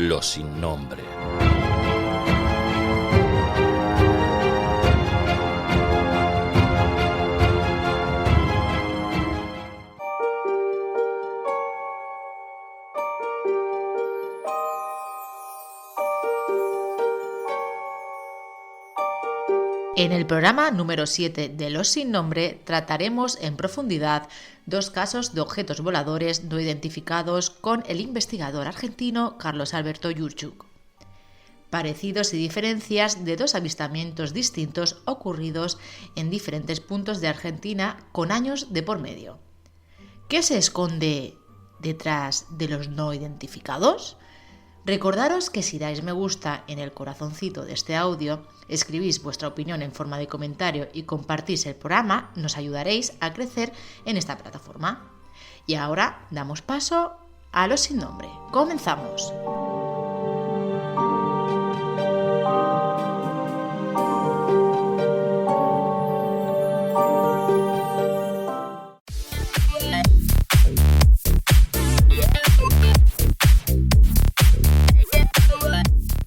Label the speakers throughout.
Speaker 1: Los Sin Nombre.
Speaker 2: En el programa número 7 de Los Sin Nombre trataremos en profundidad 2 casos de objetos voladores no identificados con el investigador argentino Carlos Alberto Yurchuk. Parecidos y diferencias de 2 avistamientos distintos ocurridos en diferentes puntos de Argentina con años de por medio. ¿Qué se esconde detrás de los no identificados? Recordaros que si dais me gusta en el corazoncito de este audio, escribís vuestra opinión en forma de comentario y compartís el programa, nos ayudaréis a crecer en esta plataforma. Y ahora damos paso a Los Sin Nombre. ¡Comenzamos!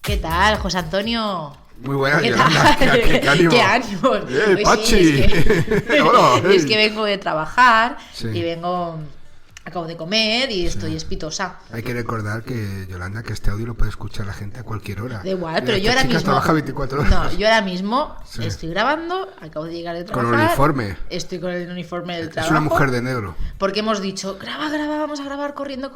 Speaker 2: ¿Qué tal, José Antonio?
Speaker 3: Muy buenas,
Speaker 2: ¿Qué
Speaker 3: Yolanda.
Speaker 2: tal?
Speaker 3: ¿Qué ánimo?
Speaker 2: ¡Qué ánimo! Pues
Speaker 3: Pachi!
Speaker 2: sí,
Speaker 3: Hola,
Speaker 2: es que vengo de trabajar
Speaker 3: Sí.
Speaker 2: y acabo de comer y estoy espitosa.
Speaker 3: Hay que recordar que, Yolanda, que este audio lo puede escuchar la gente a cualquier hora.
Speaker 2: Da igual,
Speaker 3: Y
Speaker 2: pero
Speaker 3: esta
Speaker 2: yo ahora
Speaker 3: chica
Speaker 2: mismo...
Speaker 3: trabaja 24 horas.
Speaker 2: No, yo ahora mismo
Speaker 3: Sí.
Speaker 2: estoy grabando, acabo de llegar de
Speaker 3: Con
Speaker 2: trabajar.
Speaker 3: uniforme.
Speaker 2: Estoy con el uniforme del
Speaker 3: Es
Speaker 2: trabajo.
Speaker 3: una mujer de negro.
Speaker 2: Porque hemos dicho, graba, vamos a grabar corriendo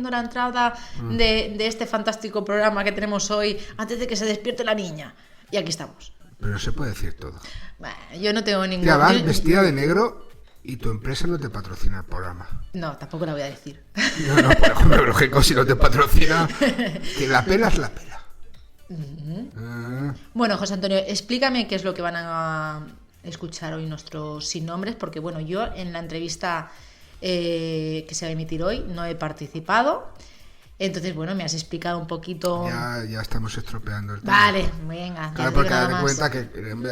Speaker 2: la entrada de este fantástico programa que tenemos hoy antes de que se despierte la niña. Y aquí estamos.
Speaker 3: Pero no se puede decir todo.
Speaker 2: Bueno, yo no tengo ningún...
Speaker 3: Ya vas
Speaker 2: yo-
Speaker 3: vestida de negro y tu empresa no te patrocina el programa.
Speaker 2: No, tampoco la voy a decir.
Speaker 3: No, por ejemplo, lógico, si no te patrocina, que la pela es la pela.
Speaker 2: Bueno, José Antonio, explícame qué es lo que van a escuchar hoy nuestros sin nombres, porque bueno, yo en la entrevista que se va a emitir hoy no he participado. Entonces, bueno, me has explicado un poquito...
Speaker 3: Ya estamos estropeando el tema.
Speaker 2: Vale, venga. ya
Speaker 3: Claro,
Speaker 2: digo
Speaker 3: porque
Speaker 2: nada
Speaker 3: date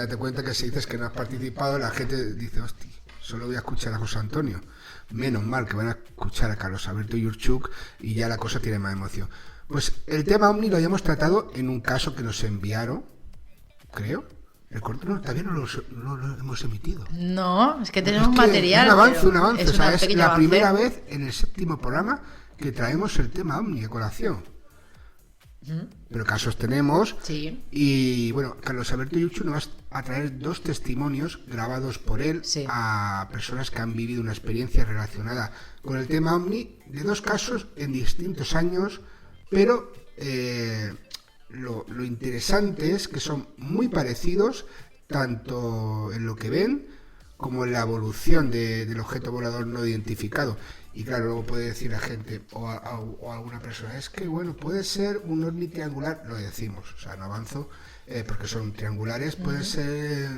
Speaker 2: más.
Speaker 3: cuenta que si dices que no has participado, la gente dice, hostia, solo voy a escuchar a José Antonio. Menos mal que van a escuchar a Carlos Alberto Yurchuk y ya la cosa tiene más emoción. Pues el tema OVNI lo habíamos tratado en un caso que nos enviaron, creo. El corto todavía no lo hemos emitido.
Speaker 2: No, es que tenemos
Speaker 3: Es que
Speaker 2: material.
Speaker 3: Un avance.
Speaker 2: pero
Speaker 3: O sea, es
Speaker 2: pequeño
Speaker 3: la
Speaker 2: avance.
Speaker 3: primera vez en el 7º programa que traemos el tema OVNI a colación. Pero casos tenemos.
Speaker 2: Sí.
Speaker 3: Y bueno, Carlos Alberto Yurchuk nos va a traer 2 testimonios grabados por él
Speaker 2: Sí.
Speaker 3: a personas que han vivido una experiencia relacionada con el tema OVNI de 2 casos en distintos años, pero lo interesante es que son muy parecidos tanto en lo que ven como en la evolución del objeto volador no identificado. Y claro, luego puede decir la gente o alguna persona, es que bueno, puede ser un ovni triangular, lo decimos, o sea, no avanzo, porque son triangulares, puede ser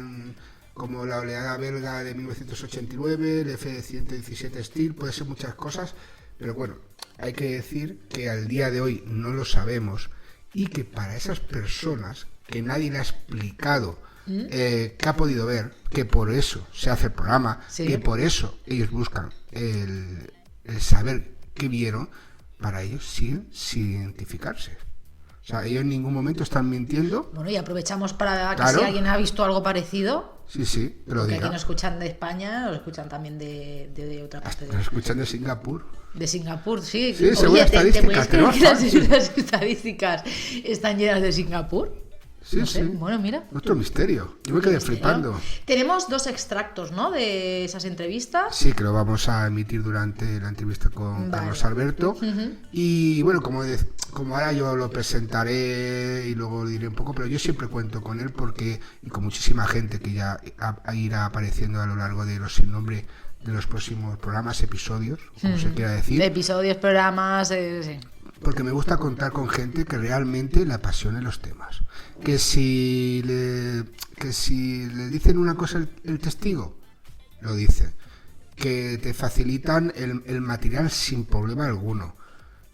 Speaker 3: como la oleada belga de 1989, el F-117 Steel, puede ser muchas cosas, pero bueno, hay que decir que al día de hoy no lo sabemos y que para esas personas que nadie le ha explicado que ha podido ver, que por eso se hace el programa,
Speaker 2: Sí.
Speaker 3: que por eso ellos buscan el saber qué vieron, para ellos siguen sin identificarse. O sea, ellos en ningún momento están mintiendo.
Speaker 2: Bueno, y aprovechamos para que
Speaker 3: Claro.
Speaker 2: si alguien ha visto algo parecido,
Speaker 3: Sí, sí, te lo
Speaker 2: que aquí
Speaker 3: diga.
Speaker 2: nos escuchan de España, nos escuchan también de otra parte
Speaker 3: Nos escuchan de Singapur.
Speaker 2: de Singapur, sí.
Speaker 3: Sí, según
Speaker 2: Oye, ¿te
Speaker 3: estadísticas,
Speaker 2: puedes creer
Speaker 3: tenemos
Speaker 2: que
Speaker 3: fácil.
Speaker 2: las estadísticas están llenas de Singapur?
Speaker 3: Sí,
Speaker 2: No sé,
Speaker 3: sí.
Speaker 2: bueno, mira.
Speaker 3: Otro misterio. Yo me quedé
Speaker 2: Misterio.
Speaker 3: flipando.
Speaker 2: Tenemos 2 extractos, ¿no?, de esas entrevistas.
Speaker 3: Sí, que lo vamos a emitir durante la entrevista con
Speaker 2: Vale.
Speaker 3: Carlos Alberto. Y bueno, como ahora yo lo presentaré y luego diré un poco, pero yo siempre cuento con él porque, y con muchísima gente que ya irá apareciendo a lo largo de los sin nombre de los próximos programas, episodios, como se quiera decir.
Speaker 2: De episodios, programas, sí.
Speaker 3: Porque me gusta contar con gente que realmente le apasione los temas. Que si le dicen una cosa el testigo, lo dice. Que te facilitan el material sin problema alguno.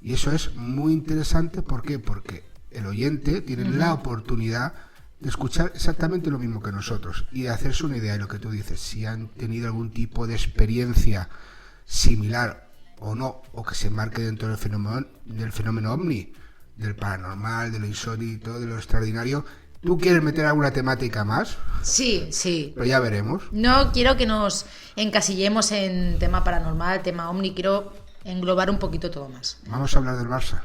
Speaker 3: Y eso es muy interesante. ¿Por qué? Porque el oyente tiene la oportunidad de escuchar exactamente lo mismo que nosotros y de hacerse una idea de lo que tú dices. Si han tenido algún tipo de experiencia similar o no, o que se marque dentro del fenómeno OVNI, del paranormal, de lo insólito, de lo extraordinario. ¿Tú quieres meter alguna temática más?
Speaker 2: Sí, sí.
Speaker 3: Pero ya veremos.
Speaker 2: No quiero que nos encasillemos en tema paranormal, tema ovni, quiero englobar un poquito todo más.
Speaker 3: Vamos a hablar del Barça.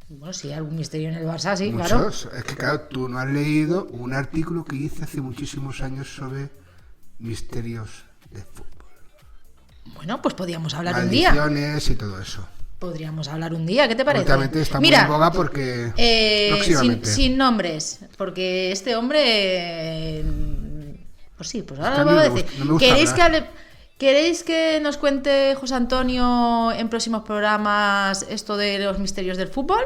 Speaker 2: Bueno, sí, algún misterio en el Barça, sí,
Speaker 3: Muchos.
Speaker 2: claro.
Speaker 3: Es que claro, tú no has leído un artículo que hice hace muchísimos años sobre misterios de fútbol.
Speaker 2: Bueno, pues podríamos hablar un día.
Speaker 3: Maldiciones y todo eso.
Speaker 2: Podríamos hablar un día, ¿qué te parece?
Speaker 3: Últimamente está muy en boga porque próximamente.
Speaker 2: sin nombres, porque este hombre, pues sí, pues ahora
Speaker 3: Es que a
Speaker 2: lo
Speaker 3: mí
Speaker 2: voy a
Speaker 3: no
Speaker 2: decir.
Speaker 3: me gusta hablar.
Speaker 2: ¿Queréis que nos cuente José Antonio en próximos programas esto de los misterios del fútbol?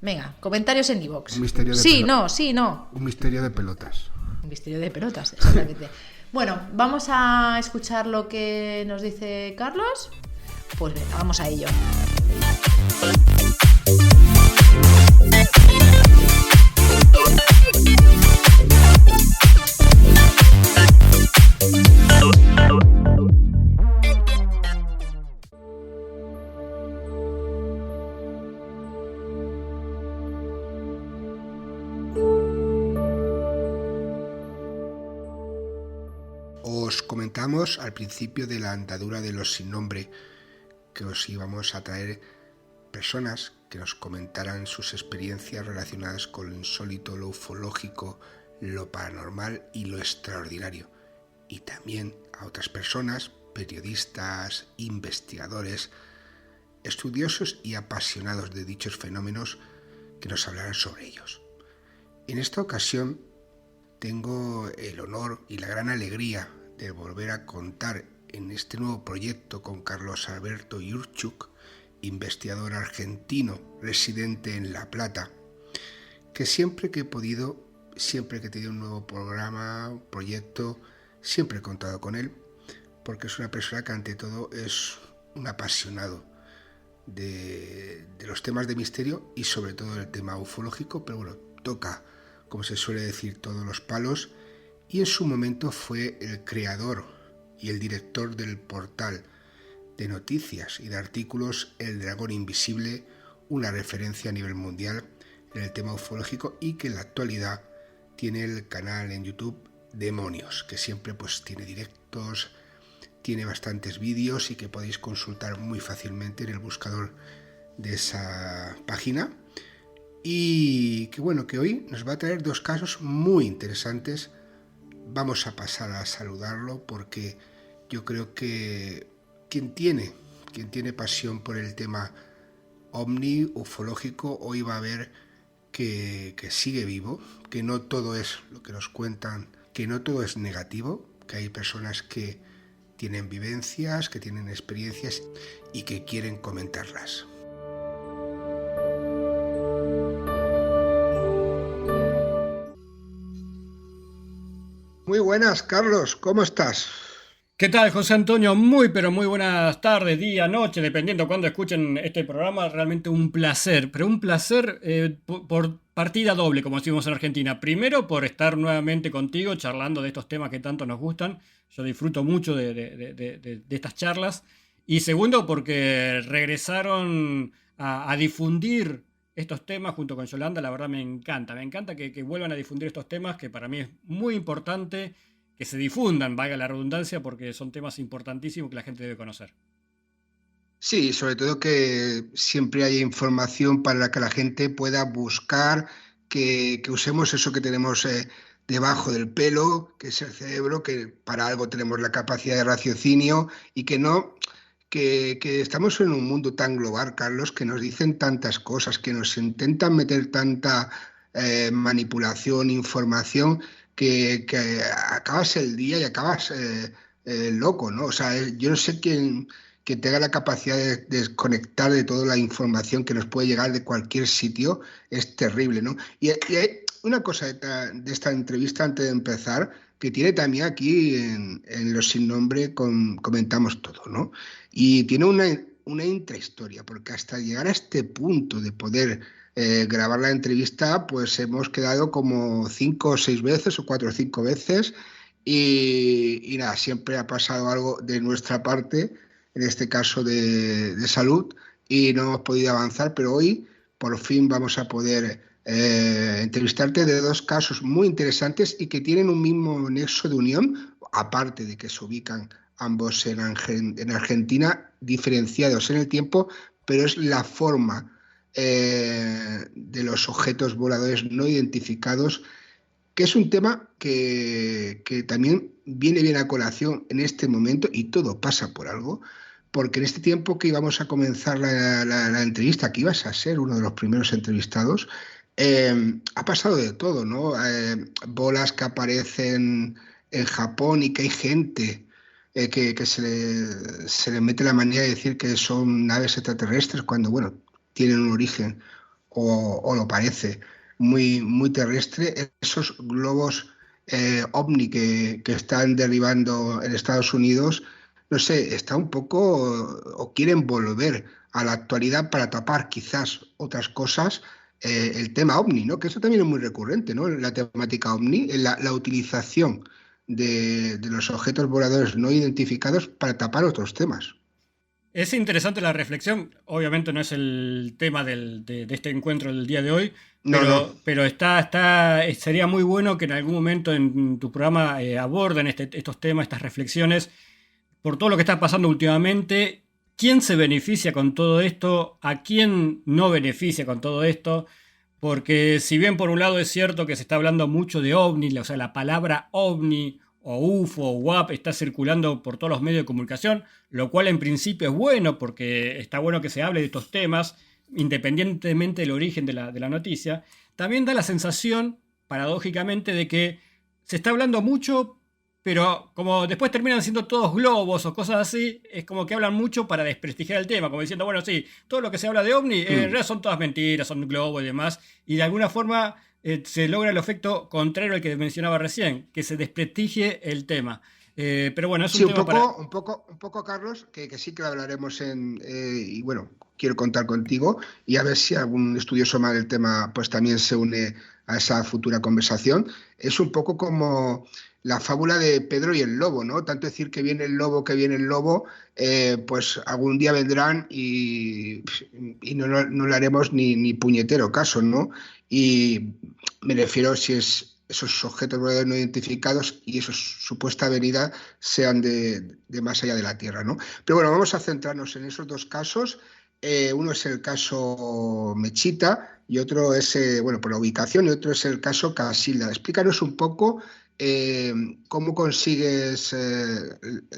Speaker 2: Venga, comentarios en iVoox.
Speaker 3: Un misterio de
Speaker 2: Sí, no, sí, no.
Speaker 3: Un misterio de pelotas.
Speaker 2: Un misterio de pelotas, exactamente. Bueno, vamos a escuchar lo que nos dice Carlos. Pues venga, vamos a ello.
Speaker 3: Os comentamos al principio de la andadura de los sin nombre que os íbamos a traer personas que nos comentaran sus experiencias relacionadas con lo insólito, lo ufológico, lo paranormal y lo extraordinario. Y también a otras personas, periodistas, investigadores, estudiosos y apasionados de dichos fenómenos que nos hablaran sobre ellos. En esta ocasión tengo el honor y la gran alegría de volver a contar en este nuevo proyecto con Carlos Alberto Yurchuk, investigador argentino residente en La Plata, que siempre que he podido, siempre que he tenido un nuevo programa, un proyecto, siempre he contado con él, porque es una persona que ante todo es un apasionado de los temas de misterio y sobre todo del tema ufológico, pero bueno, toca, como se suele decir, todos los palos, y en su momento fue el creador y el director del portal de noticias y de artículos El Dragón Invisible, una referencia a nivel mundial en el tema ufológico, y que en la actualidad tiene el canal en YouTube Demonios, que siempre pues tiene directos, tiene bastantes vídeos y que podéis consultar muy fácilmente en el buscador de esa página. Y que bueno, que hoy nos va a traer dos casos muy interesantes. Vamos a pasar a saludarlo porque yo creo que quien tiene pasión por el tema ovni, ufológico, hoy va a ver que sigue vivo, que no todo es lo que nos cuentan, que no todo es negativo, que hay personas que tienen vivencias, que tienen experiencias y que quieren comentarlas. Muy buenas, Carlos, ¿cómo estás?
Speaker 1: ¿Qué tal, José Antonio? Muy, pero muy buenas tardes, día, noche, dependiendo cuándo escuchen este programa. Realmente un placer, pero un placer por partida doble, como decimos en Argentina. Primero, por estar nuevamente contigo charlando de estos temas que tanto nos gustan. Yo disfruto mucho de estas charlas. Y segundo, porque regresaron a difundir estos temas junto con Yolanda. La verdad me encanta que vuelvan a difundir estos temas, que para mí es muy importante que se difundan, valga la redundancia, porque son temas importantísimos que la gente debe conocer.
Speaker 3: Sí, sobre todo que siempre haya información para que la gente pueda buscar, que usemos eso que tenemos debajo del pelo, que es el cerebro, que para algo tenemos la capacidad de raciocinio, y que no, que estamos en un mundo tan global, Carlos, que nos dicen tantas cosas, que nos intentan meter tanta manipulación, información, que acabas el día y acabas loco, ¿no? O sea, yo no sé quién que tenga la capacidad de desconectar de toda la información que nos puede llegar de cualquier sitio, es terrible, ¿no? Y hay una cosa de esta entrevista, antes de empezar, que tiene también aquí en Los Sin Nombre, comentamos todo, ¿no? Y tiene una intrahistoria, porque hasta llegar a este punto de poder grabar la entrevista, pues hemos quedado como 5 o 6 veces, o 4 o 5 veces, y nada, siempre ha pasado algo de nuestra parte, en este caso de salud, y no hemos podido avanzar, pero hoy por fin vamos a poder entrevistarte de dos casos muy interesantes y que tienen un mismo nexo de unión, aparte de que se ubican ambos en Argentina, diferenciados en el tiempo, pero es la forma de los objetos voladores no identificados, que es un tema que también viene bien a colación en este momento, y todo pasa por algo, porque en este tiempo que íbamos a comenzar la entrevista, que ibas a ser uno de los primeros entrevistados, ha pasado de todo, ¿no? Bolas que aparecen en Japón y que hay gente que se le mete la manía de decir que son naves extraterrestres cuando, bueno, tienen un origen, o lo parece, muy terrestre. Esos globos ovni que están derribando en Estados Unidos, no sé, está un poco, o quieren volver a la actualidad para tapar quizás otras cosas, el tema ovni, ¿no? Que eso también es muy recurrente, ¿no? La temática ovni, la utilización de los objetos voladores no identificados para tapar otros temas.
Speaker 1: Es interesante la reflexión, obviamente no es el tema de este encuentro del día de hoy,
Speaker 3: No.
Speaker 1: pero sería muy bueno que en algún momento en tu programa aborden estos temas, estas reflexiones, por todo lo que está pasando últimamente. ¿Quién se beneficia con todo esto? ¿A quién no beneficia con todo esto? Porque si bien por un lado es cierto que se está hablando mucho de ovni, o sea, la palabra ovni o UFO o WAP está circulando por todos los medios de comunicación, lo cual en principio es bueno porque está bueno que se hable de estos temas, independientemente del origen de la noticia. También da la sensación, paradójicamente, de que se está hablando mucho, pero como después terminan siendo todos globos o cosas así, es como que hablan mucho para desprestigiar el tema, como diciendo, bueno, sí, todo lo que se habla de ovni en realidad son todas mentiras, son globos y demás, y de alguna forma se logra el efecto contrario al que mencionaba recién, que se desprestigie el tema. Pero bueno, es un
Speaker 3: Sí,
Speaker 1: tema para...
Speaker 3: un poco, Carlos, que sí que lo hablaremos y bueno, quiero contar contigo y a ver si algún estudioso más del tema pues también se une a esa futura conversación. Es un poco como la fábula de Pedro y el lobo, ¿no? Tanto decir que viene el lobo, pues algún día vendrán y no le haremos ni puñetero caso, ¿no? Y me refiero si es esos objetos voladores no identificados y esa supuesta venida sean de más allá de la Tierra, ¿no? Pero bueno, vamos a centrarnos en esos dos casos. Uno es el caso Mechita y otro es, bueno, por la ubicación, y otro es el caso Casilda. Explícanos un poco cómo consigues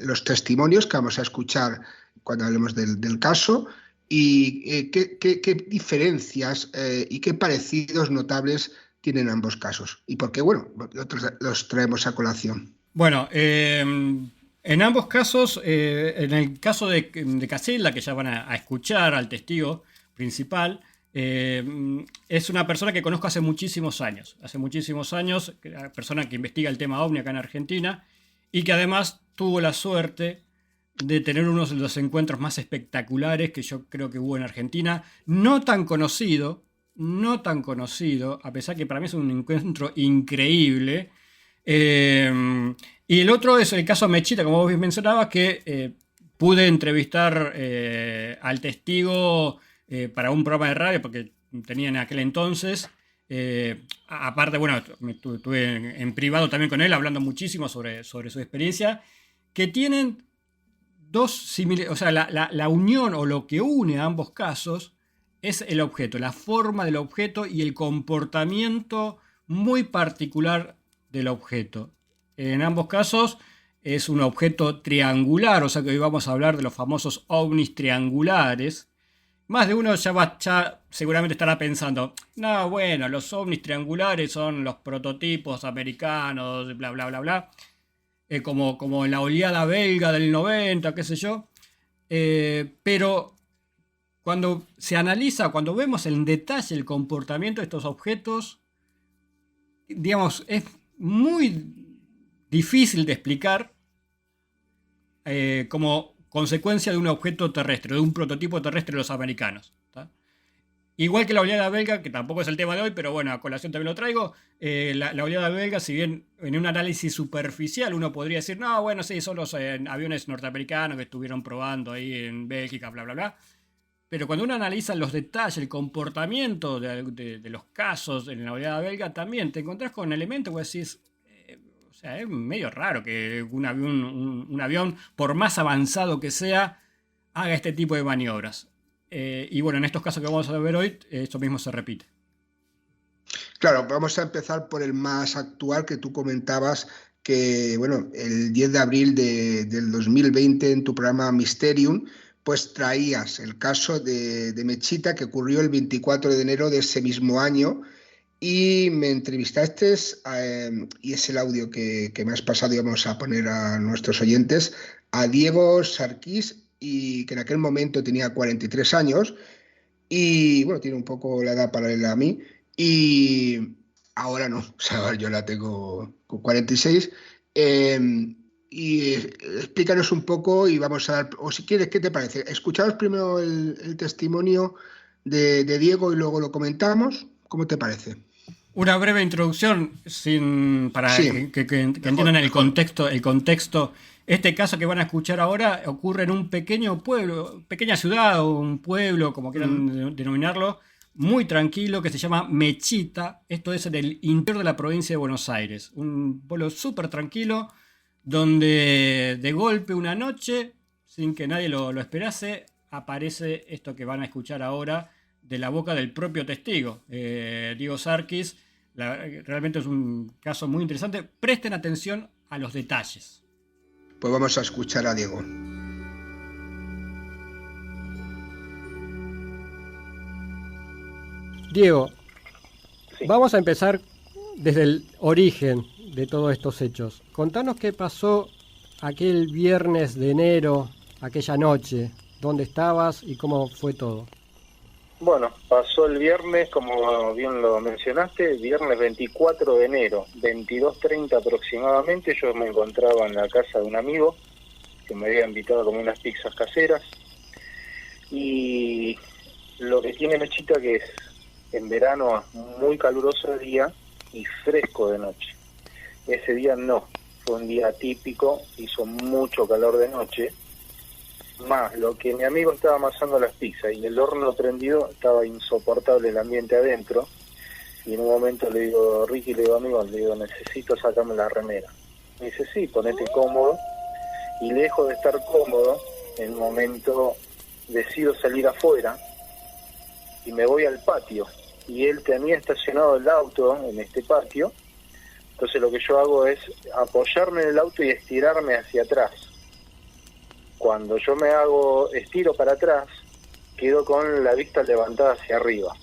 Speaker 3: los testimonios que vamos a escuchar cuando hablemos del caso, y qué diferencias y qué parecidos notables tienen ambos casos. Y por qué, bueno, los traemos a colación.
Speaker 1: Bueno, en ambos casos, en el caso de Casilda, que ya van a escuchar al testigo principal, es una persona que conozco hace muchísimos años, persona que investiga el tema OVNI acá en Argentina, y que además tuvo la suerte de tener uno de los encuentros más espectaculares que yo creo que hubo en Argentina, no tan conocido, a pesar que para mí es un encuentro increíble. Y el otro es el caso Mechita, como vos bien mencionabas, que pude entrevistar al testigo para un programa de radio, porque tenía en aquel entonces. Aparte, bueno, estuve en privado también con él, hablando muchísimo sobre su experiencia, que tienen dos similitudes, o sea, la unión o lo que une a ambos casos es el objeto, la forma del objeto y el comportamiento muy particular del objeto. En ambos casos es un objeto triangular, o sea que hoy vamos a hablar de los famosos ovnis triangulares. Más de uno ya seguramente estará pensando, no, bueno, los ovnis triangulares son los prototipos americanos, bla, bla, bla, bla. Como en la oleada belga del 90, qué sé yo. Pero cuando se analiza, cuando vemos en detalle el comportamiento de estos objetos, digamos, es muy difícil de explicar como consecuencia de un objeto terrestre, de un prototipo terrestre de los americanos. ¿Tá? Igual que la oleada belga, que tampoco es el tema de hoy, pero bueno, a colación también lo traigo. La oleada belga, si bien en un análisis superficial uno podría decir, no, bueno, sí, son los aviones norteamericanos que estuvieron probando ahí en Bélgica, bla, bla, bla. pero cuando uno analiza los detalles, el comportamiento de los casos en la oleada belga, también te encontrás con elementos que vos decís, o sea, es medio raro que un avión, por más avanzado que sea, haga este tipo de maniobras. Y bueno, en estos casos que vamos a ver hoy, esto mismo se repite.
Speaker 3: Claro, vamos a empezar por el más actual que tú comentabas, que bueno, el 10 de abril del 2020 en tu programa Mysterium, pues traías el caso de Mechita, que ocurrió el 24 de enero de ese mismo año, y me entrevistaste, y es el audio que me has pasado y vamos a poner a nuestros oyentes, a Diego Sarkis, y que en aquel momento tenía 43 años, y bueno, tiene un poco la edad paralela a mí, y ahora no, o sea, ahora yo la tengo con 46. Y explícanos un poco y vamos a dar, o si quieres, ¿qué te parece? Escuchamos primero el testimonio de Diego y luego lo comentamos. ¿Cómo te parece?
Speaker 1: Una breve introducción para
Speaker 3: Sí,
Speaker 1: que entiendan
Speaker 3: mejor.
Speaker 1: el contexto. Este caso que van a escuchar ahora ocurre en un pequeño pueblo, pequeña ciudad o un pueblo, como quieran denominarlo, muy tranquilo, que se llama Mechita. Esto es en el interior de la provincia de Buenos Aires. Un pueblo súper tranquilo, donde de golpe una noche, sin que nadie lo esperase, aparece esto que van a escuchar ahora de la boca del propio testigo, Diego Sarkis. Realmente es un caso muy interesante. Presten atención a los detalles.
Speaker 3: Pues vamos a escuchar a Diego.
Speaker 1: Diego,
Speaker 4: Sí.
Speaker 1: vamos a empezar desde el origen de todos estos hechos. Contanos qué pasó aquel viernes de enero, aquella noche, dónde estabas y cómo fue todo.
Speaker 4: Bueno, pasó el viernes, como bien lo mencionaste, viernes 24 de enero, 22:30 aproximadamente. Yo me encontraba en la casa de un amigo que me había invitado a comer unas pizzas caseras. Y lo que tiene Mechita, que es en verano muy caluroso de día y fresco de noche. Ese día no, fue un día típico, hizo mucho calor de noche. Más lo que mi amigo estaba amasando las pizzas y el horno prendido, estaba insoportable el ambiente adentro. Y en un momento le digo, Ricky, le digo, amigo, le digo, necesito sacarme la remera. Me dice, sí, ponete cómodo. Y lejos de estar cómodo, en un momento decido salir afuera y me voy al patio. Y él tenía estacionado el auto en este patio. Entonces lo que yo hago es apoyarme en el auto y estirarme hacia atrás. Cuando yo estiro para atrás, quedo con la vista levantada hacia arriba.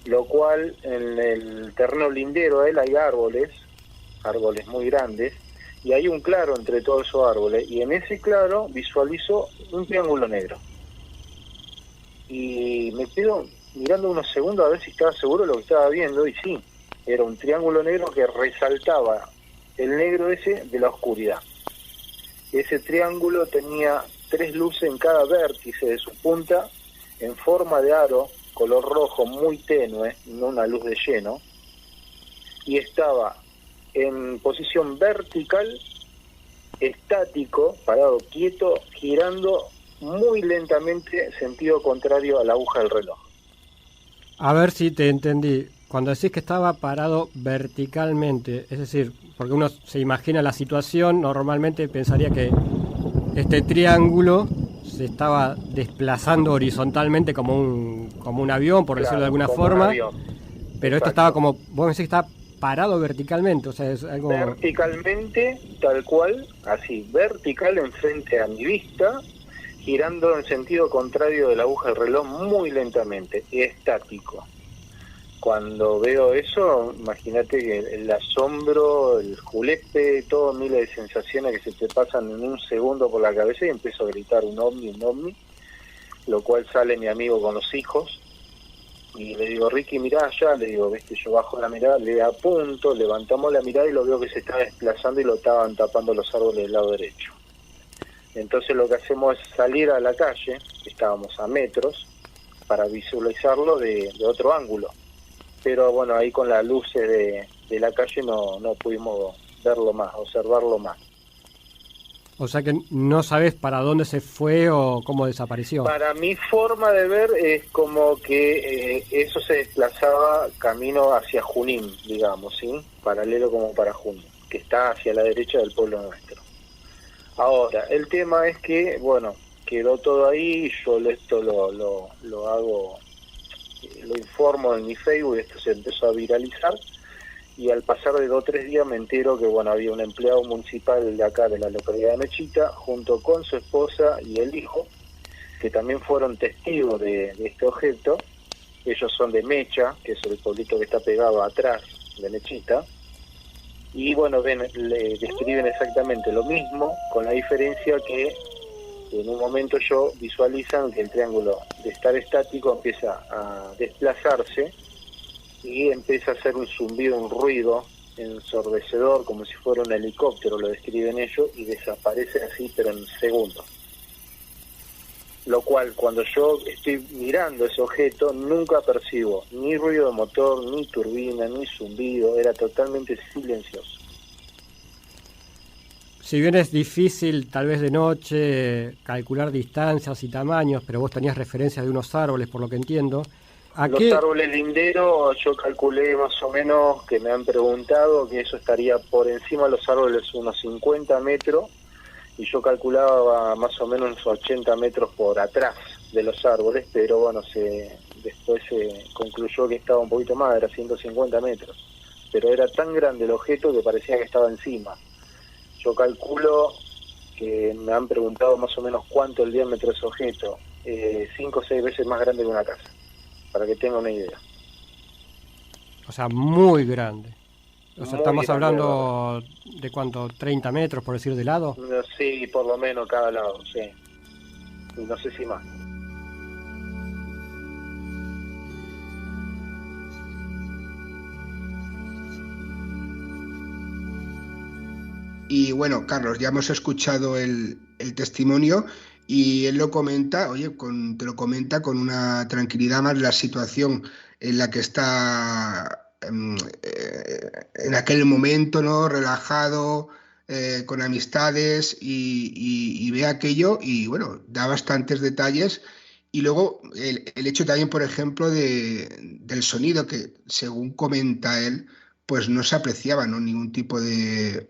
Speaker 4: Lo cual, en el terreno lindero a él hay árboles muy grandes, y hay un claro entre todos esos árboles, y en ese claro visualizo un triángulo negro. Y me quedo mirando unos segundos a ver si estaba seguro de lo que estaba viendo, y sí, era un triángulo negro que resaltaba el negro ese de la oscuridad. Ese triángulo tenía 3 luces en cada vértice de su punta, en forma de aro, color rojo muy tenue, no una luz de lleno, y estaba en posición vertical, estático, parado quieto, girando muy lentamente, sentido contrario a la aguja del reloj.
Speaker 1: A ver si te entendí. Cuando decís que estaba parado verticalmente, es decir, porque uno se imagina la situación, normalmente pensaría que este triángulo se estaba desplazando horizontalmente como un avión, por decirlo de alguna forma, pero esto estaba como, vos me decís que estaba parado verticalmente, o sea, es algo...
Speaker 4: Verticalmente, tal cual, así, vertical enfrente a mi vista, girando en sentido contrario de la aguja del reloj muy lentamente, estático. Cuando veo eso, imagínate que el asombro, el julepe, todo miles de sensaciones que se te pasan en un segundo por la cabeza y empiezo a gritar un ovni, lo cual sale mi amigo con los hijos y le digo, Ricky, mirá allá, le digo, ves que yo bajo la mirada, le apunto, levantamos la mirada y lo veo que se está desplazando y lo estaban tapando los árboles del lado derecho. Entonces lo que hacemos es salir a la calle, estábamos a metros, para visualizarlo de otro ángulo. Pero bueno, ahí con las luces de la calle no pudimos verlo más, observarlo más.
Speaker 5: O sea que no sabes para dónde se fue o cómo desapareció.
Speaker 4: Para mi forma de ver es como que eso se desplazaba camino hacia Junín, digamos, ¿sí? Paralelo como para Junín, que está hacia la derecha del pueblo nuestro. Ahora, el tema es que, bueno, quedó todo ahí, yo esto lo hago, lo informo en mi Facebook, esto se empezó a viralizar, y al pasar de 2 o 3 días me entero que, bueno, había un empleado municipal de acá, de la localidad de Mechita, junto con su esposa y el hijo, que también fueron testigos de este objeto. Ellos son de Mecha, que es el pueblito que está pegado atrás de Mechita, y bueno, le describen exactamente lo mismo, con la diferencia que en un momento ellos visualizan que el triángulo, de estar estático, empieza a desplazarse y empieza a hacer un zumbido, un ruido ensordecedor, como si fuera un helicóptero, lo describen ellos, y desaparece así, pero en segundos. Lo cual, cuando yo estoy mirando ese objeto, nunca percibo ni ruido de motor, ni turbina, ni zumbido, era totalmente silencioso.
Speaker 5: Si bien es difícil, tal vez de noche, calcular distancias y tamaños, pero vos tenías referencias de unos árboles, por lo que entiendo.
Speaker 4: Los árboles linderos, yo calculé más o menos, que me han preguntado, que eso estaría por encima de los árboles unos 50 metros, y yo calculaba más o menos unos 80 metros por atrás de los árboles, pero bueno, después se concluyó que estaba un poquito más, era 150 metros, pero era tan grande el objeto que parecía que estaba encima. Yo calculo que me han preguntado más o menos cuánto el diámetro de ese objeto, 5 o 6 veces más grande que una casa, para que tenga una idea.
Speaker 5: O sea, muy grande. O sea,
Speaker 4: Muy
Speaker 5: estamos
Speaker 4: grande,
Speaker 5: hablando de cuánto, 30 metros, por decir, de lado.
Speaker 4: Sí, por lo menos cada lado, sí. Y no sé si más.
Speaker 3: Y bueno, Carlos, ya hemos escuchado el testimonio y él lo comenta, oye, te lo comenta con una tranquilidad más la situación en la que está en aquel momento, ¿no? Relajado, con amistades y ve aquello y bueno, da bastantes detalles. Y luego el hecho también, por ejemplo, del sonido que, según comenta él, pues no se apreciaba, ¿no? Ningún tipo de...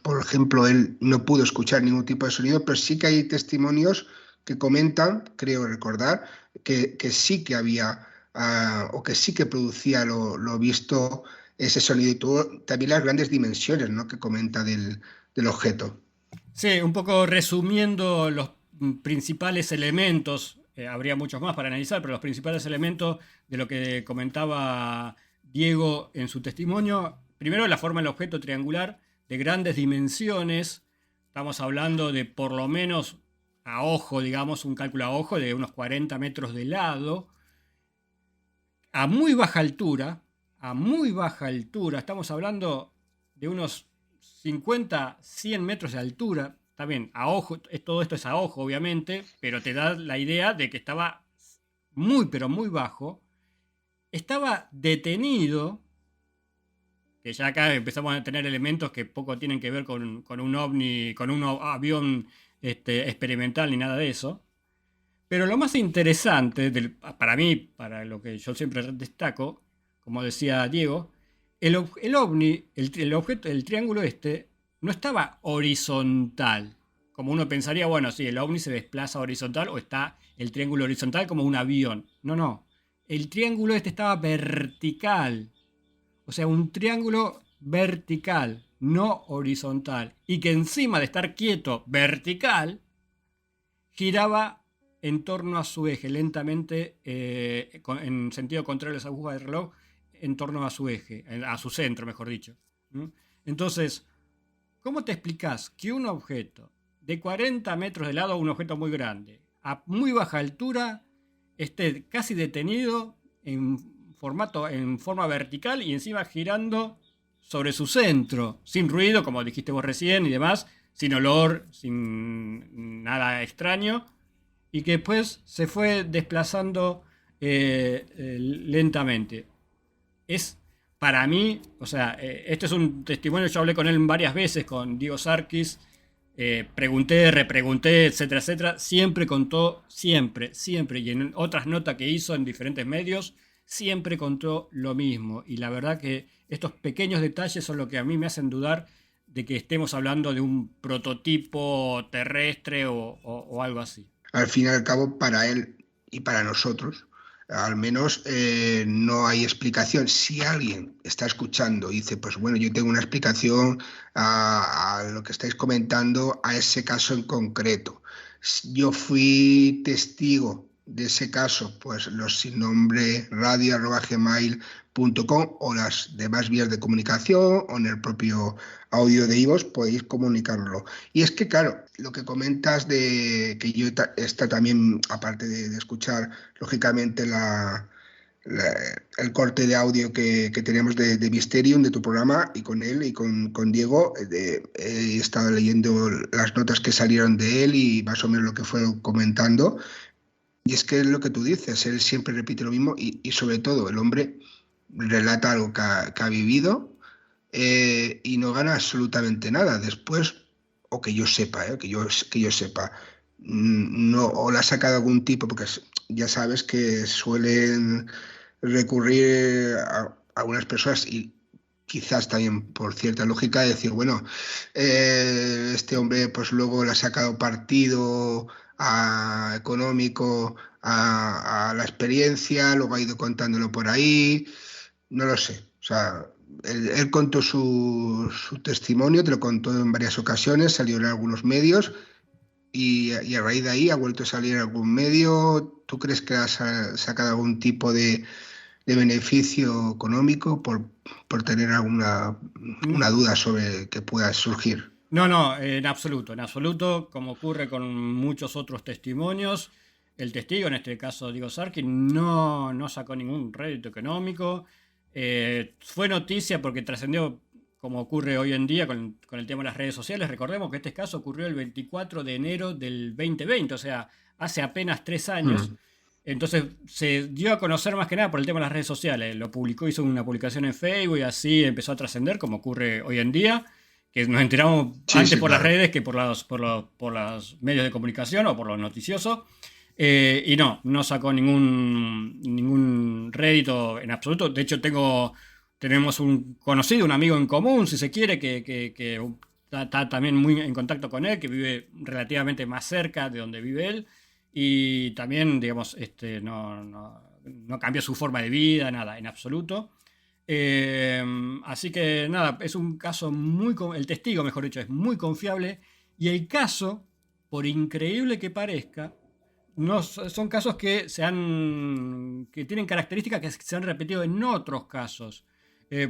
Speaker 3: por ejemplo, él no pudo escuchar ningún tipo de sonido, pero sí que hay testimonios que comentan, creo recordar, que sí que había, o que sí que producía lo visto ese sonido y todo, también las grandes dimensiones, ¿no? Que comenta del objeto.
Speaker 1: Sí, un poco resumiendo los principales elementos, habría muchos más para analizar, pero los principales elementos de lo que comentaba Diego en su testimonio. Primero, la forma del objeto triangular de grandes dimensiones. Estamos hablando de por lo menos a ojo, digamos, un cálculo a ojo de unos 40 metros de lado. A muy baja altura, estamos hablando de unos 50, 100 metros de altura. Está bien, a ojo, todo esto es a ojo, obviamente, pero te da la idea de que estaba muy, pero muy bajo. Estaba detenido, que ya acá empezamos a tener elementos que poco tienen que ver con un ovni, con un avión experimental ni nada de eso. Pero lo más interesante, para mí, para lo que yo siempre destaco, como decía Diego, el ovni, el objeto, el triángulo no estaba horizontal. Como uno pensaría, bueno, sí, el ovni se desplaza horizontal o está el triángulo horizontal como un avión. No. El triángulo estaba vertical. O sea, un triángulo vertical, no horizontal. Y que encima de estar quieto vertical, giraba en torno a su eje, lentamente, en sentido contrario a las agujas del reloj, en torno a su eje, a su centro, mejor dicho. Entonces, ¿cómo te explicás que un objeto de 40 metros de lado, un objeto muy grande, a muy baja altura, esté casi detenido en forma vertical y encima girando sobre su centro, sin ruido, como dijiste vos recién y demás, sin olor, sin nada extraño, y que después se fue desplazando lentamente? Es, para mí, o sea, este es un testimonio, yo hablé con él varias veces, con Diego Sarkis, pregunté, repregunté, etcétera, etcétera. Siempre contó, siempre, y en otras notas que hizo en diferentes medios, siempre contó lo mismo. Y la verdad que estos pequeños detalles son lo que a mí me hacen dudar de que estemos hablando de un prototipo terrestre o algo así.
Speaker 3: Al fin y al cabo, para él y para nosotros, al menos no hay explicación. Si alguien está escuchando y dice, pues bueno, yo tengo una explicación a lo que estáis comentando, a ese caso en concreto. Yo fui testigo de ese caso, pues los sin nombre radio@gmail.com o las demás vías de comunicación o en el propio audio de iVoox podéis comunicarlo. Y es que, claro, lo que comentas de que yo está también, aparte de escuchar, lógicamente, el corte de audio que tenemos de Mysterium, de tu programa, y con él y con Diego, he estado leyendo las notas que salieron de él y más o menos lo que fueron comentando. Y es que es lo que tú dices, él siempre repite lo mismo y sobre todo el hombre relata algo que ha vivido y no gana absolutamente nada. Después, o que yo sepa, que yo sepa, no, o le ha sacado algún tipo, porque ya sabes que suelen recurrir a algunas personas y quizás también por cierta lógica decir, bueno, este hombre pues luego le ha sacado partido económico a la experiencia, luego ha ido contándolo por ahí, no lo sé. O sea, él contó su testimonio, te lo contó en varias ocasiones, salió en algunos medios y a raíz de ahí ha vuelto a salir en algún medio. ¿Tú crees que ha sacado algún tipo de beneficio económico por tener alguna una duda sobre que pueda surgir?
Speaker 1: No, en absoluto, como ocurre con muchos otros testimonios, el testigo, en este caso Diego Sarkin, no sacó ningún rédito económico. Fue noticia porque trascendió, como ocurre hoy en día con el tema de las redes sociales. Recordemos que este caso ocurrió el 24 de enero del 2020, o sea, hace apenas 3 años. Entonces se dio a conocer más que nada por el tema de las redes sociales. Lo publicó, hizo una publicación en Facebook y así empezó a trascender, como ocurre hoy en día, que nos enteramos antes por las redes que por los medios de comunicación o por lo noticioso. Y no sacó ningún rédito en absoluto. De hecho, tenemos un conocido, un amigo en común, si se quiere, que está también muy en contacto con él, que vive relativamente más cerca de donde vive él. Y también, digamos, no cambió su forma de vida, nada, en absoluto. Así que nada, es un caso el testigo, mejor dicho, es muy confiable. Y el caso, por increíble que parezca, no son casos que tienen características que se han repetido en otros casos.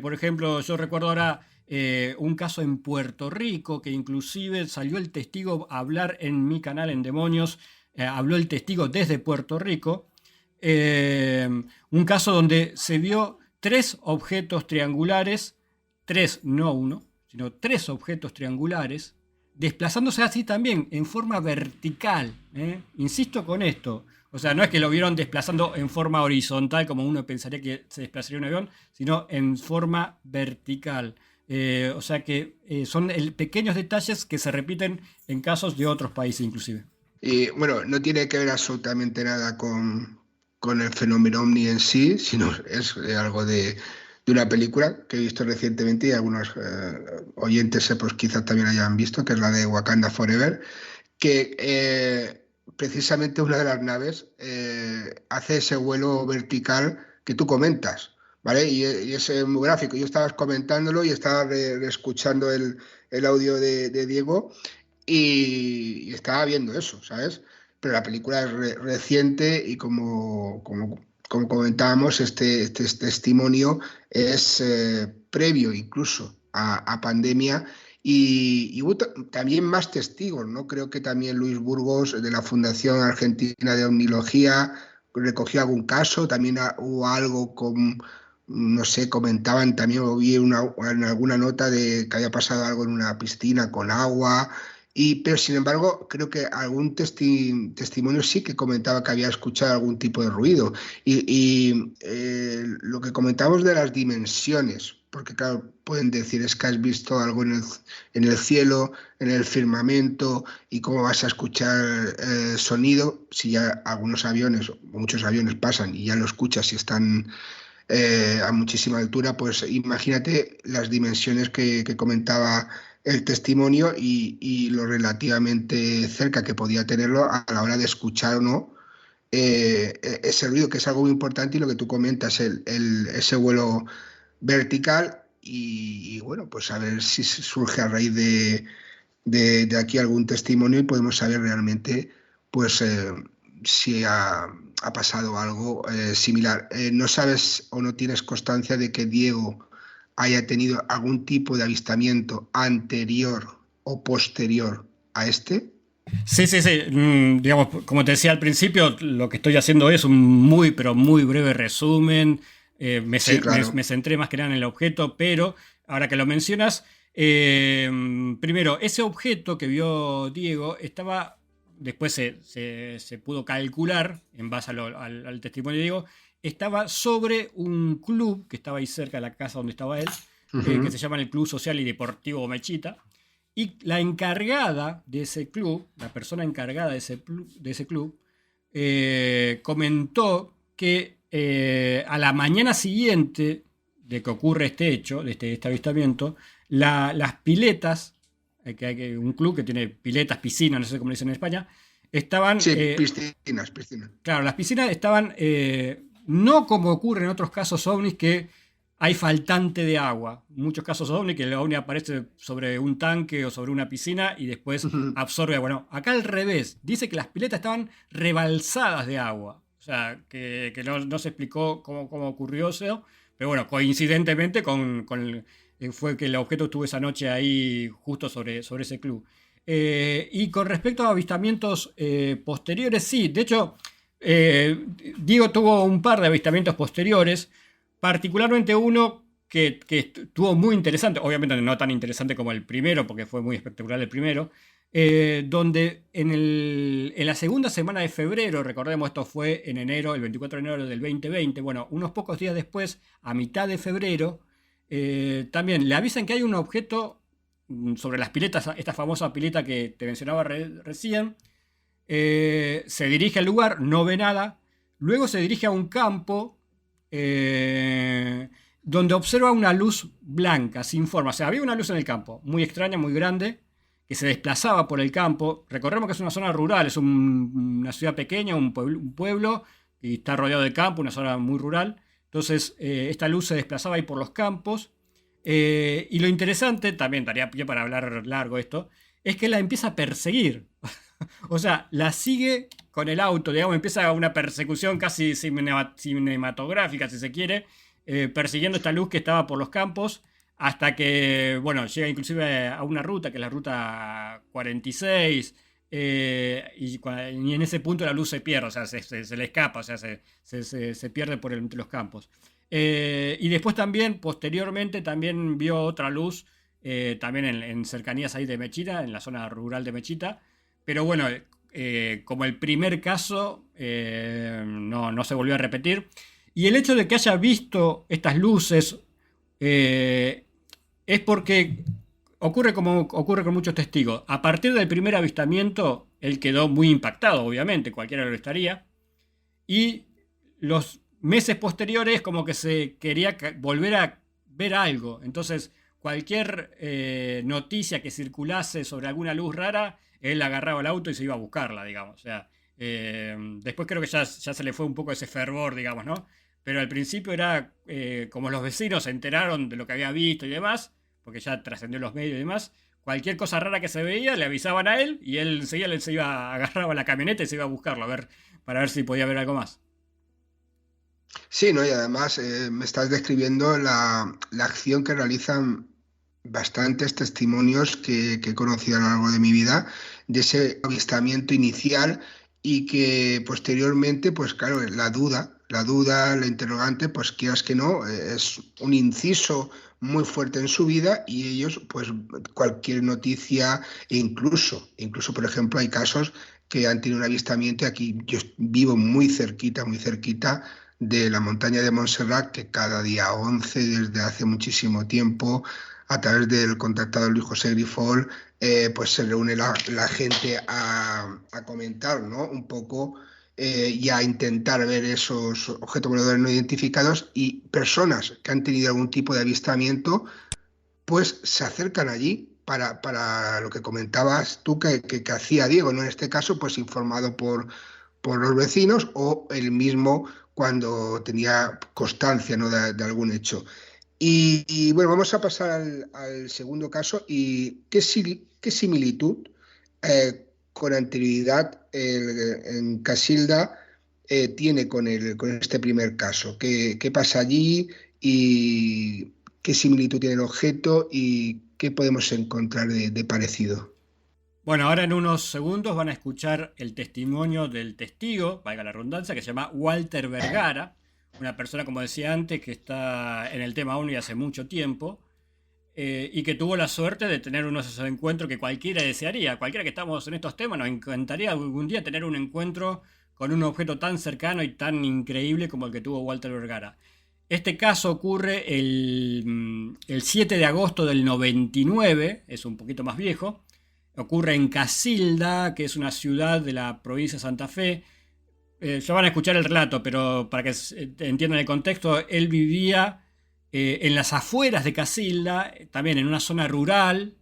Speaker 1: Por ejemplo, yo recuerdo ahora un caso en Puerto Rico que inclusive salió el testigo a hablar en mi canal en Demonios. Habló el testigo desde Puerto Rico. Un caso donde se vio 3 objetos triangulares, 3, no 1, sino 3 objetos triangulares, desplazándose así también en forma vertical. Insisto con esto. O sea, no es que lo vieron desplazando en forma horizontal como uno pensaría que se desplazaría un avión, sino en forma vertical. O sea que son pequeños detalles que se repiten en casos de otros países inclusive.
Speaker 3: Y bueno, no tiene que ver absolutamente nada con el fenómeno ovni en sí, sino es algo de una película que he visto recientemente y algunos oyentes pues quizás también hayan visto, que es la de Wakanda Forever, que precisamente una de las naves hace ese vuelo vertical que tú comentas, ¿vale? Y es muy gráfico. Yo estaba comentándolo y estaba escuchando el audio de Diego y estaba viendo eso, ¿sabes? Pero la película es reciente y como comentábamos, este testimonio es previo incluso a pandemia y hubo también más testigos, ¿no? Creo que también Luis Burgos de la Fundación Argentina de Omnilogía recogió algún caso, también hubo algo no sé, comentaban también, o vi en alguna nota de que había pasado algo en una piscina con agua. Pero sin embargo, creo que algún testimonio sí que comentaba que había escuchado algún tipo de ruido. Lo que comentamos de las dimensiones, porque claro, pueden decir es que has visto algo en el cielo, en el firmamento, y cómo vas a escuchar sonido si ya algunos aviones, o muchos aviones pasan y ya lo escuchas si están a muchísima altura. Pues imagínate las dimensiones que comentaba el testimonio y lo relativamente cerca que podía tenerlo a la hora de escuchar o no ese ruido, que es algo muy importante, y lo que tú comentas, ese vuelo vertical, y bueno, pues a ver si surge a raíz de aquí algún testimonio y podemos saber realmente pues si ha pasado algo similar. ¿No sabes o no tienes constancia de que Diego haya tenido algún tipo de avistamiento anterior o posterior a este?
Speaker 1: Sí, sí, sí. Digamos, como te decía al principio, lo que estoy haciendo es un muy, pero muy breve resumen.
Speaker 3: Sí, claro.
Speaker 1: Me centré más que nada en el objeto, pero ahora que lo mencionas, primero, ese objeto que vio Diego estaba, después se pudo calcular, en base al testimonio de Diego, estaba sobre un club que estaba ahí cerca de la casa donde estaba él, que se llama el Club Social y Deportivo Mechita. Y la encargada de ese club, la persona encargada de ese club, comentó que a la mañana siguiente de que ocurre este hecho, de este avistamiento, las piletas, que hay un club que tiene piletas, piscinas, no sé cómo le dicen en España, estaban...
Speaker 3: Sí, piscinas.
Speaker 1: Claro, las piscinas estaban, no como ocurre en otros casos ovnis, que hay faltante de agua. Muchos casos ovni que el ovni aparece sobre un tanque o sobre una piscina y después absorbe. Bueno, acá al revés. Dice que las piletas estaban rebalsadas de agua. O sea, que no se explicó cómo ocurrió eso. Pero bueno, coincidentemente fue que el objeto estuvo esa noche ahí justo sobre ese club. Y con respecto a avistamientos posteriores, sí. De hecho, Diego tuvo un par de avistamientos posteriores. Particularmente uno que estuvo muy interesante, obviamente no tan interesante como el primero, porque fue muy espectacular el primero, donde en la segunda semana de febrero, recordemos, esto fue en enero, el 24 de enero del 2020, bueno, unos pocos días después, a mitad de febrero, también le avisan que hay un objeto sobre las piletas, esta famosa pileta que te mencionaba recién. Se dirige al lugar, no ve nada, luego se dirige a un campo donde observa una luz blanca, sin forma. O sea, había una luz en el campo, muy extraña, muy grande, que se desplazaba por el campo. Recordemos que es una zona rural, es una ciudad pequeña, un pueblo, y está rodeado de campo, una zona muy rural. Entonces, esta luz se desplazaba ahí por los campos. Y lo interesante, también daría pie para hablar largo esto, es que la empieza a perseguir. O sea, la sigue con el auto, digamos, empieza una persecución casi cinematográfica, si se quiere, persiguiendo esta luz que estaba por los campos, hasta que, bueno, llega inclusive a una ruta, que es la ruta 46, y en ese punto la luz se pierde, o sea, se le escapa, o sea, se pierde entre los campos. Y después también, posteriormente, también vio otra luz, también en cercanías ahí de Mechita, en la zona rural de Mechita. Pero bueno, como el primer caso, no se volvió a repetir. Y el hecho de que haya visto estas luces es porque ocurre como ocurre con muchos testigos. A partir del primer avistamiento, él quedó muy impactado, obviamente, cualquiera lo estaría. Y los meses posteriores como que se quería volver a ver algo. Entonces, cualquier noticia que circulase sobre alguna luz rara, él agarraba el auto y se iba a buscarla, digamos. O sea, después creo que ya se le fue un poco ese fervor, digamos, ¿no? Pero al principio era como los vecinos se enteraron de lo que había visto y demás, porque ya trascendió los medios y demás. Cualquier cosa rara que se veía, le avisaban a él y él enseguida agarraba la camioneta y se iba a buscarlo, para ver si podía ver algo más.
Speaker 3: Sí, ¿no? Y además me estás describiendo la acción que realizan bastantes testimonios que he conocido a lo largo de mi vida, de ese avistamiento inicial, y que posteriormente, pues claro, la duda la duda, la interrogante, pues quieras que no, es un inciso muy fuerte en su vida y ellos, pues cualquier noticia, incluso por ejemplo, hay casos que han tenido un avistamiento. Aquí yo vivo muy cerquita de la montaña de Montserrat, que cada día 11, desde hace muchísimo tiempo, a través del contactado Luis José Grifol, pues se reúne la gente a comentar, ¿no? Un poco y a intentar ver esos objetos voladores no identificados, y personas que han tenido algún tipo de avistamiento pues se acercan allí para lo que comentabas tú que hacía Diego, ¿no? En este caso, pues informado por los vecinos o él mismo cuando tenía constancia, ¿no? de algún hecho. Y bueno, vamos a pasar al segundo caso. ¿Y qué similitud con anterioridad en Casilda tiene con este primer caso? ¿Qué pasa allí y qué similitud tiene el objeto y qué podemos encontrar de parecido?
Speaker 1: Bueno, ahora en unos segundos van a escuchar el testimonio del testigo, valga la redundancia, que se llama Walter Vergara, una persona, como decía antes, que está en el tema OVNI hace mucho tiempo y que tuvo la suerte de tener uno de esos encuentros que cualquiera desearía. Cualquiera que estamos en estos temas nos encantaría algún día tener un encuentro con un objeto tan cercano y tan increíble como el que tuvo Walter Vergara. Este caso ocurre el 7 de agosto del 99, es un poquito más viejo. Ocurre en Casilda, que es una ciudad de la provincia de Santa Fe. Ya van a escuchar el relato, pero para que entiendan el contexto, él vivía en las afueras de Casilda, también en una zona rural.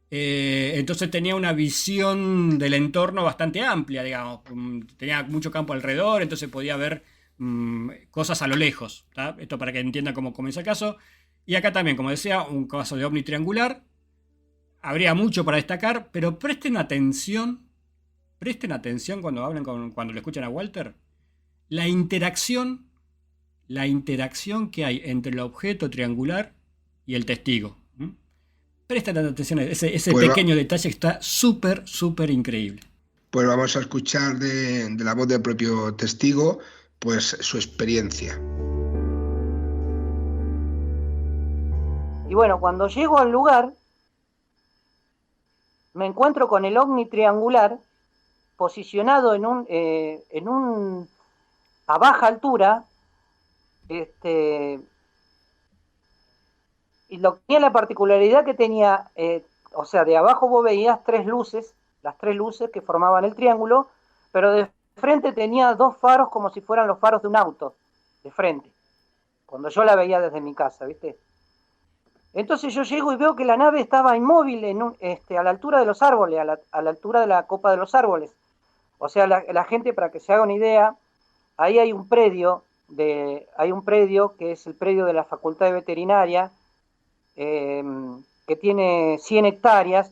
Speaker 1: Entonces tenía una visión del entorno bastante amplia, digamos. Tenía mucho campo alrededor, entonces podía ver cosas a lo lejos, ¿tá? Esto para que entiendan cómo comienza el caso. Y acá también, como decía, un caso de ovni triangular. Habría mucho para destacar, pero presten atención cuando hablen cuando le escuchan a Walter, la interacción que hay entre el objeto triangular y el testigo. Presten atención a ese
Speaker 3: Pues
Speaker 1: pequeño detalle que está súper, súper increíble.
Speaker 3: Pues vamos a escuchar de la voz del propio testigo, pues su experiencia.
Speaker 6: Y bueno, cuando llego al lugar, me encuentro con el ovni triangular posicionado a baja altura, y lo que tenía la particularidad que tenía, o sea, de abajo vos veías las tres luces que formaban el triángulo, pero de frente tenía dos faros como si fueran los faros de un auto, de frente, cuando yo la veía desde mi casa, ¿viste? Entonces yo llego y veo que la nave estaba inmóvil a la altura de los árboles, a la altura de la copa de los árboles. O sea, la gente, para que se haga una idea, ahí hay un predio que es el predio de la Facultad de Veterinaria, que tiene 100 hectáreas,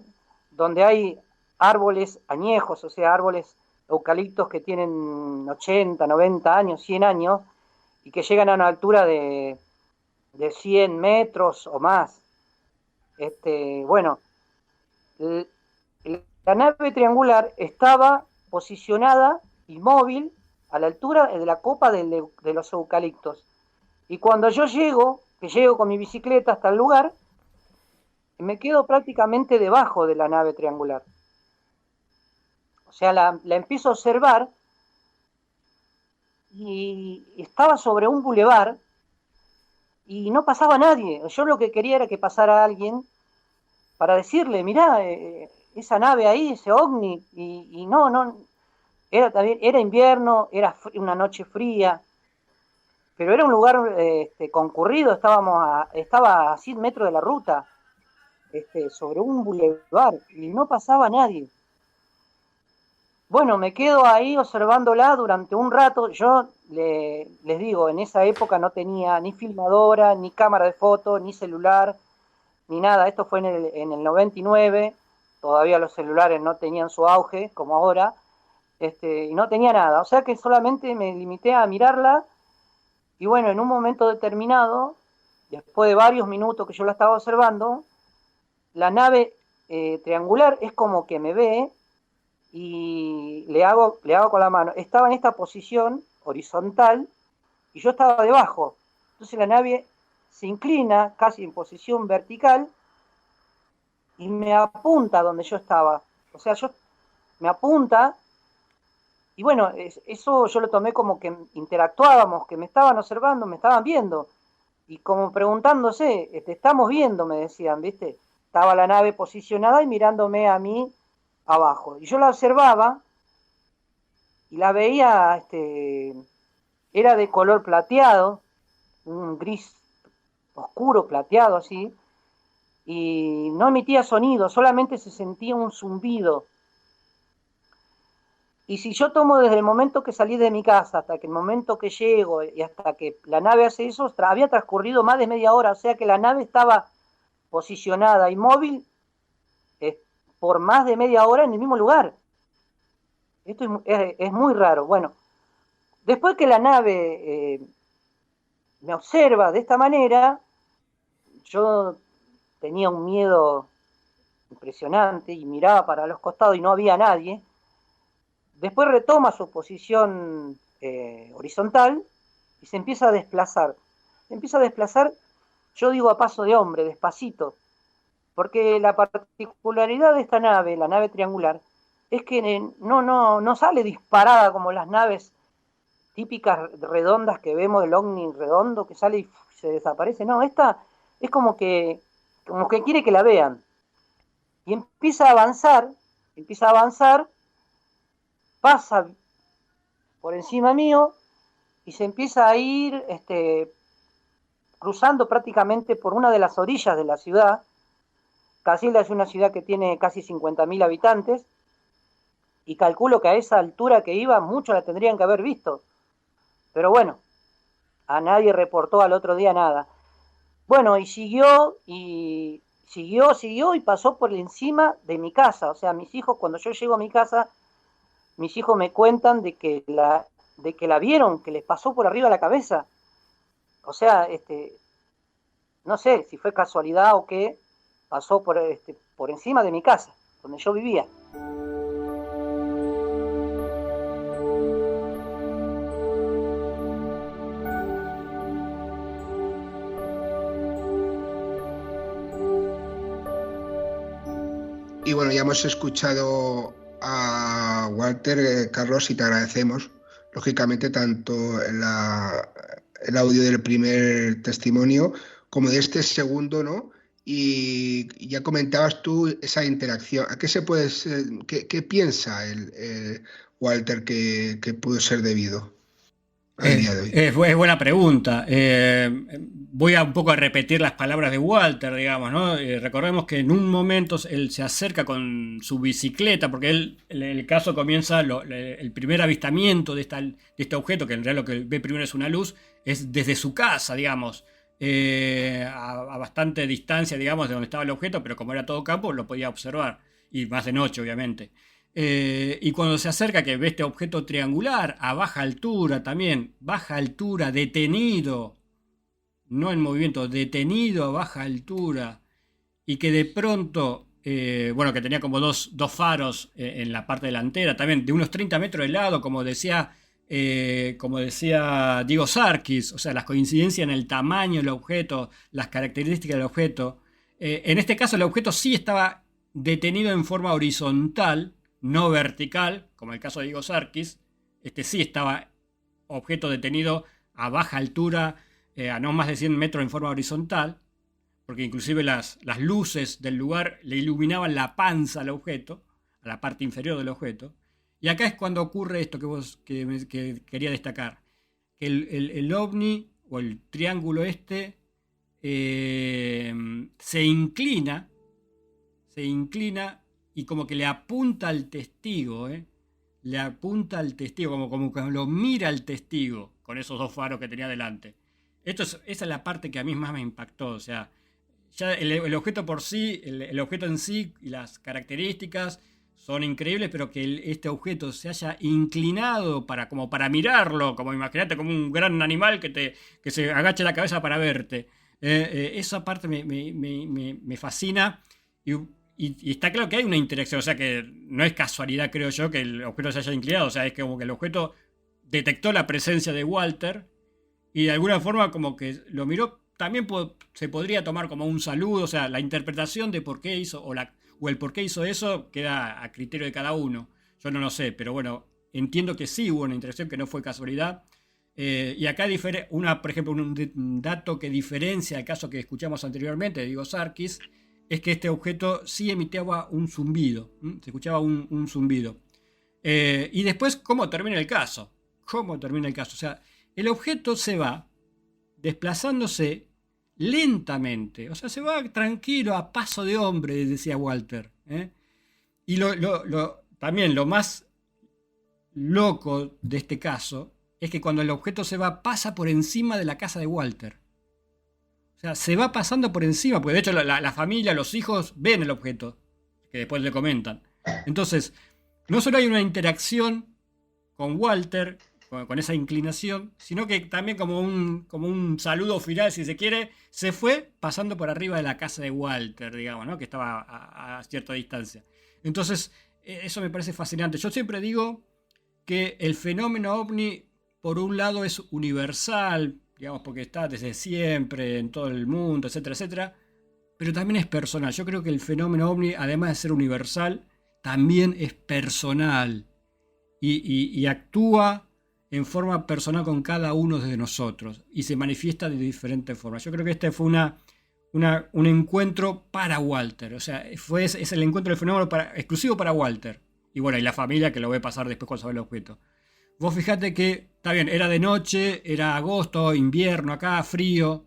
Speaker 6: donde hay árboles añejos, o sea, árboles eucaliptos que tienen 80, 90 años, 100 años, y que llegan a una altura de 100 metros o más. Bueno, la nave triangular estaba posicionada inmóvil a la altura de la copa de los eucaliptos. Y cuando yo llego con mi bicicleta hasta el lugar, me quedo prácticamente debajo de la nave triangular. O sea, la empiezo a observar y estaba sobre un bulevar y no pasaba nadie. Yo lo que quería era que pasara alguien para decirle, mirá, esa nave ahí, ese ovni, y no, era invierno, era una noche fría, pero era un lugar concurrido, estaba a 100 metros de la ruta, sobre un bulevar, y no pasaba nadie. Bueno, me quedo ahí observándola durante un rato. Yo les digo, en esa época no tenía ni filmadora, ni cámara de foto, ni celular, ni nada. Esto fue en el 99, todavía los celulares no tenían su auge como ahora, y no tenía nada. O sea que solamente me limité a mirarla, y bueno, en un momento determinado, después de varios minutos que yo la estaba observando, la nave triangular es como que me ve, y le hago con la mano. Estaba en esta posición horizontal, y yo estaba debajo. Entonces la nave se inclina casi en posición vertical y me apunta donde yo estaba. O sea, me apunta y bueno, eso yo lo tomé como que interactuábamos, que me estaban observando, me estaban viendo. Y como preguntándose, te estamos viendo, me decían, ¿viste? Estaba la nave posicionada y mirándome a mí abajo. Y yo la observaba y la veía, era de color plateado, un gris oscuro plateado así, y no emitía sonido, solamente se sentía un zumbido. Y si yo tomo desde el momento que salí de mi casa hasta que el momento que llego y hasta que la nave hace eso, había transcurrido más de media hora, o sea que la nave estaba posicionada y móvil por más de media hora en el mismo lugar. Esto es muy raro. Bueno, después que la nave me observa de esta manera, yo tenía un miedo impresionante y miraba para los costados y no había nadie. Después retoma su posición horizontal y se empieza a desplazar. Se empieza a desplazar, yo digo a paso de hombre, despacito, porque la particularidad de esta nave, la nave triangular, es que no sale disparada como las naves típicas redondas que vemos, el ovni redondo que sale y se desaparece. No, esta es como que quiere que la vean. Y empieza a avanzar, pasa por encima mío y se empieza a ir cruzando prácticamente por una de las orillas de la ciudad. Casilda es una ciudad que tiene casi 50.000 habitantes y calculo que a esa altura que iba muchos la tendrían que haber visto. Pero bueno, a nadie reportó al otro día nada. Bueno, y siguió y pasó por encima de mi casa. O sea, mis hijos, cuando yo llego a mi casa, mis hijos me cuentan de que la vieron, que les pasó por arriba de la cabeza. O sea, no sé si fue casualidad o qué, pasó por encima de mi casa, donde yo vivía.
Speaker 3: Y bueno, ya hemos escuchado a Walter, Carlos, y te agradecemos, lógicamente, tanto el audio del primer testimonio como de este segundo, ¿no? Y ya comentabas tú esa interacción. ¿A qué se puede ser, qué piensa Walter que pudo ser debido al día de hoy?
Speaker 1: Es buena pregunta. Voy a un poco a repetir las palabras de Walter, digamos, ¿no? Recordemos que en un momento él se acerca con su bicicleta, porque el caso comienza, el primer avistamiento de este objeto, que en realidad lo que ve primero es una luz, es desde su casa, digamos, a bastante distancia, digamos, de donde estaba el objeto, pero como era todo campo, lo podía observar, y más de noche, obviamente. Y cuando se acerca, que ve este objeto triangular a baja altura también, baja altura, detenido, no en movimiento, detenido a baja altura, y que de pronto, bueno, que tenía como dos faros en la parte delantera, también de unos 30 metros de lado, como decía Diego Sarkis, o sea, las coincidencias en el tamaño del objeto, las características del objeto. En este caso el objeto sí estaba detenido en forma horizontal, no vertical, como el caso de Diego Sarkis. Sí estaba objeto detenido a baja altura, a no más de 100 metros en forma horizontal, porque inclusive las luces del lugar le iluminaban la panza al objeto, a la parte inferior del objeto. Y acá es cuando ocurre esto que quería destacar, que el ovni o el triángulo se inclina y como que le apunta al testigo, le apunta al testigo, como que lo mira al testigo con esos dos faros que tenía delante. Esa es la parte que a mí más me impactó. O sea, ya el objeto por sí, el objeto en sí y las características son increíbles, pero que este objeto se haya inclinado como para mirarlo, como imagínate, como un gran animal que se agache la cabeza para verte. Esa parte me fascina y está claro que hay una interacción, o sea que no es casualidad, creo yo, que el objeto se haya inclinado, o sea, es como que el objeto detectó la presencia de Walter y de alguna forma como que lo miró, también se podría tomar como un saludo, o sea, la interpretación de por qué hizo o el por qué hizo eso queda a criterio de cada uno. Yo no lo sé, pero bueno, entiendo que sí hubo una interacción, que no fue casualidad. Y acá por ejemplo, un dato que diferencia el caso que escuchamos anteriormente de Diego Sarkis, es que este objeto sí emitía un zumbido, se escuchaba un zumbido. Y después, ¿cómo termina el caso? ¿Cómo termina el caso? O sea, el objeto se va desplazándose lentamente, o sea, se va tranquilo, a paso de hombre, decía Walter. Y también lo más loco de este caso es que cuando el objeto se va, pasa por encima de la casa de Walter. O sea, se va pasando por encima, porque de hecho la familia, los hijos ven el objeto, que después le comentan. Entonces, no solo hay una interacción con Walter, con esa inclinación, sino que también como un saludo final, si se quiere, se fue pasando por arriba de la casa de Walter, digamos, ¿no? Que estaba a cierta distancia. Entonces, eso me parece fascinante. Yo siempre digo que el fenómeno ovni, por un lado, es universal, digamos, porque está desde siempre en todo el mundo, etcétera, etcétera, pero también es personal. Yo creo que el fenómeno ovni, además de ser universal, también es personal y actúa en forma personal con cada uno de nosotros y se manifiesta de diferentes formas. Yo creo que este fue un encuentro para Walter, o sea, es el encuentro del fenómeno exclusivo para Walter. Y bueno, y la familia que lo ve pasar después cuando se ve el objeto. Vos fijate que, está bien, era de noche, era agosto, invierno acá, frío.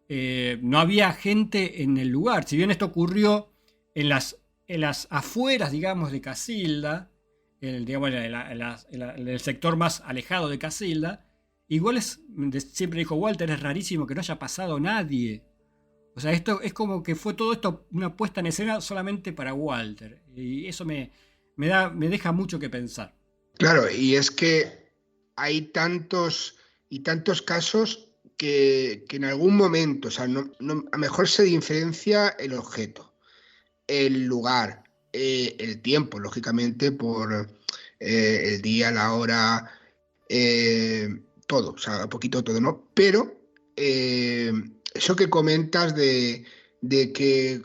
Speaker 1: No había gente en el lugar. Si bien esto ocurrió en las afueras, digamos, de Casilda, digamos, en el sector más alejado de Casilda, igual siempre dijo Walter, es rarísimo que no haya pasado nadie. O sea, esto es como que fue todo esto una puesta en escena solamente para Walter. Y eso me deja mucho que pensar.
Speaker 3: Claro, y es que hay tantos y tantos casos que en algún momento, o sea, a lo mejor se diferencia el objeto, el lugar, el tiempo, lógicamente, por el día, la hora, todo, o sea, un poquito todo, ¿no? Pero eso que comentas de que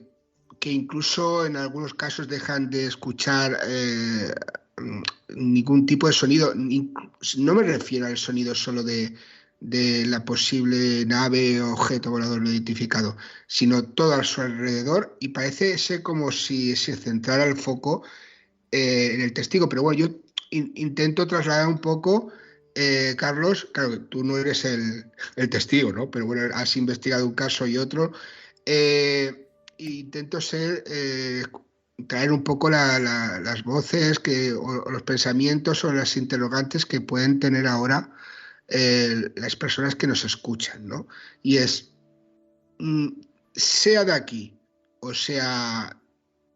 Speaker 3: incluso en algunos casos dejan de escuchar ningún tipo de sonido. No me refiero al sonido solo de la posible nave o objeto volador no identificado, sino todo a su alrededor, y parece ser como si se centrara el foco en el testigo. Pero bueno, yo intento trasladar un poco, Carlos, claro que tú no eres el testigo, ¿no? Pero bueno, has investigado un caso y otro. Intento traer un poco las voces o los pensamientos o las interrogantes que pueden tener ahora las personas que nos escuchan, ¿no? Y es, sea de aquí o sea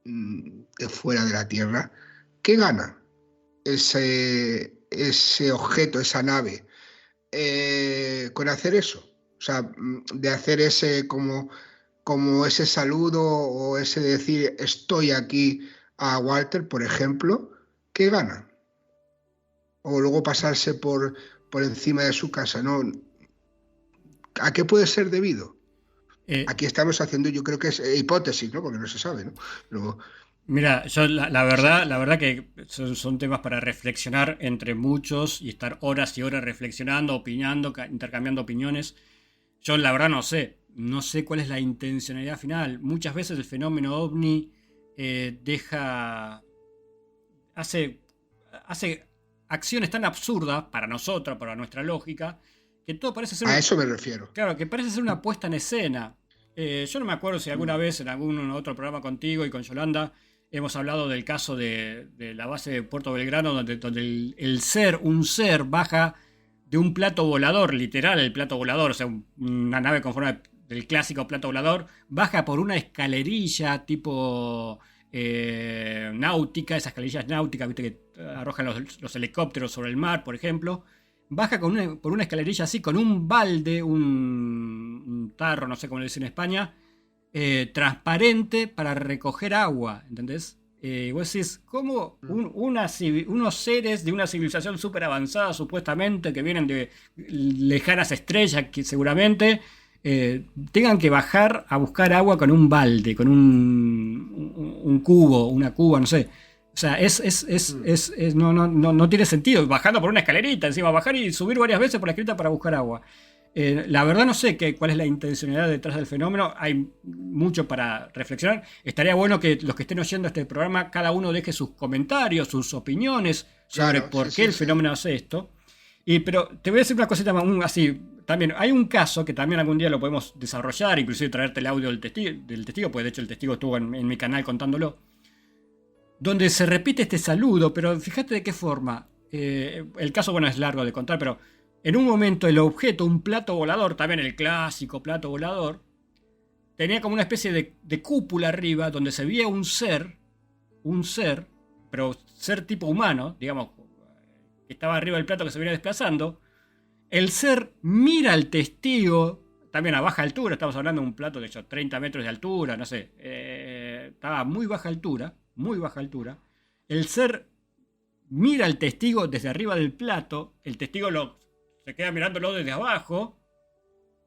Speaker 3: de fuera de la Tierra, ¿qué gana ese objeto, esa nave, con hacer eso? O sea, de hacer ese como ese saludo o ese decir estoy aquí a Walter, por ejemplo, ¿qué gana? O luego pasarse por encima de su casa, ¿no? ¿A qué puede ser debido? Aquí estamos haciendo, yo creo que es hipótesis, ¿no? Porque no se sabe, ¿no? Luego,
Speaker 1: mira, yo la verdad que son temas para reflexionar entre muchos y estar horas y horas reflexionando, opinando, intercambiando opiniones. Yo la verdad no sé cuál es la intencionalidad final. Muchas veces el fenómeno ovni hace acciones tan absurdas para nosotros, para nuestra lógica, que todo parece ser...
Speaker 3: A eso me refiero.
Speaker 1: Claro, que parece ser una puesta en escena. Yo no me acuerdo si alguna vez en algún otro programa contigo y con Yolanda hemos hablado del caso de la base de Puerto Belgrano, donde un ser baja de un plato volador, literal el plato volador, o sea, una nave con forma del clásico plato volador, baja por una escalerilla tipo náutica, esas escalerillas náuticas, viste, que arrojan los helicópteros sobre el mar, por ejemplo. Baja por una escalerilla así, con un balde, un tarro, no sé cómo le dicen en España, transparente para recoger agua, ¿entendés? Vos decís, ¿cómo unos seres de una civilización súper avanzada, supuestamente, que vienen de lejanas estrellas, que seguramente tengan que bajar a buscar agua con un balde, con un cubo, una cuba, no sé? O sea, no tiene sentido. Bajando por una escalerita, encima bajar y subir varias veces por la escalerita para buscar agua. La verdad no sé cuál es la intencionalidad detrás del fenómeno. Hay mucho para reflexionar. Estaría bueno que los que estén oyendo este programa, cada uno deje sus comentarios, sus opiniones sobre por qué el fenómeno hace esto. Pero te voy a decir una cosita más, así. También hay un caso que también algún día lo podemos desarrollar, inclusive traerte el audio del testigo, pues de hecho el testigo estuvo en mi canal contándolo, donde se repite este saludo, pero fíjate de qué forma. El caso, bueno, es largo de contar, pero en un momento el objeto, un plato volador, también el clásico plato volador, tenía como una especie de cúpula arriba donde se veía un ser, pero ser tipo humano, digamos, que estaba arriba del plato que se venía desplazando. El ser mira al testigo, también a baja altura, estamos hablando de un plato de hecho 30 metros de altura, no sé, estaba a muy baja altura. El ser mira al testigo desde arriba del plato, el testigo se queda mirándolo desde abajo.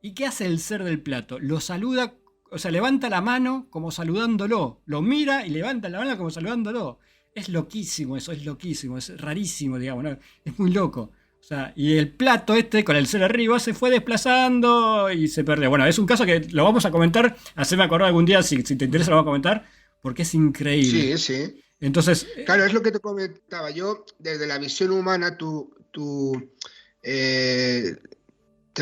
Speaker 1: ¿Y qué hace el ser del plato? Lo saluda, o sea, levanta la mano como saludándolo, lo mira y levanta la mano como saludándolo. Es loquísimo eso, es rarísimo, digamos, ¿no? Es muy loco. O sea, y el plato con el ser arriba se fue desplazando y se perdió. Bueno, es un caso que lo vamos a comentar, haceme acordar algún día, si te interesa lo vamos a comentar, porque es increíble.
Speaker 3: Sí.
Speaker 1: Entonces,
Speaker 3: claro, es lo que te comentaba yo, desde la visión humana, tú te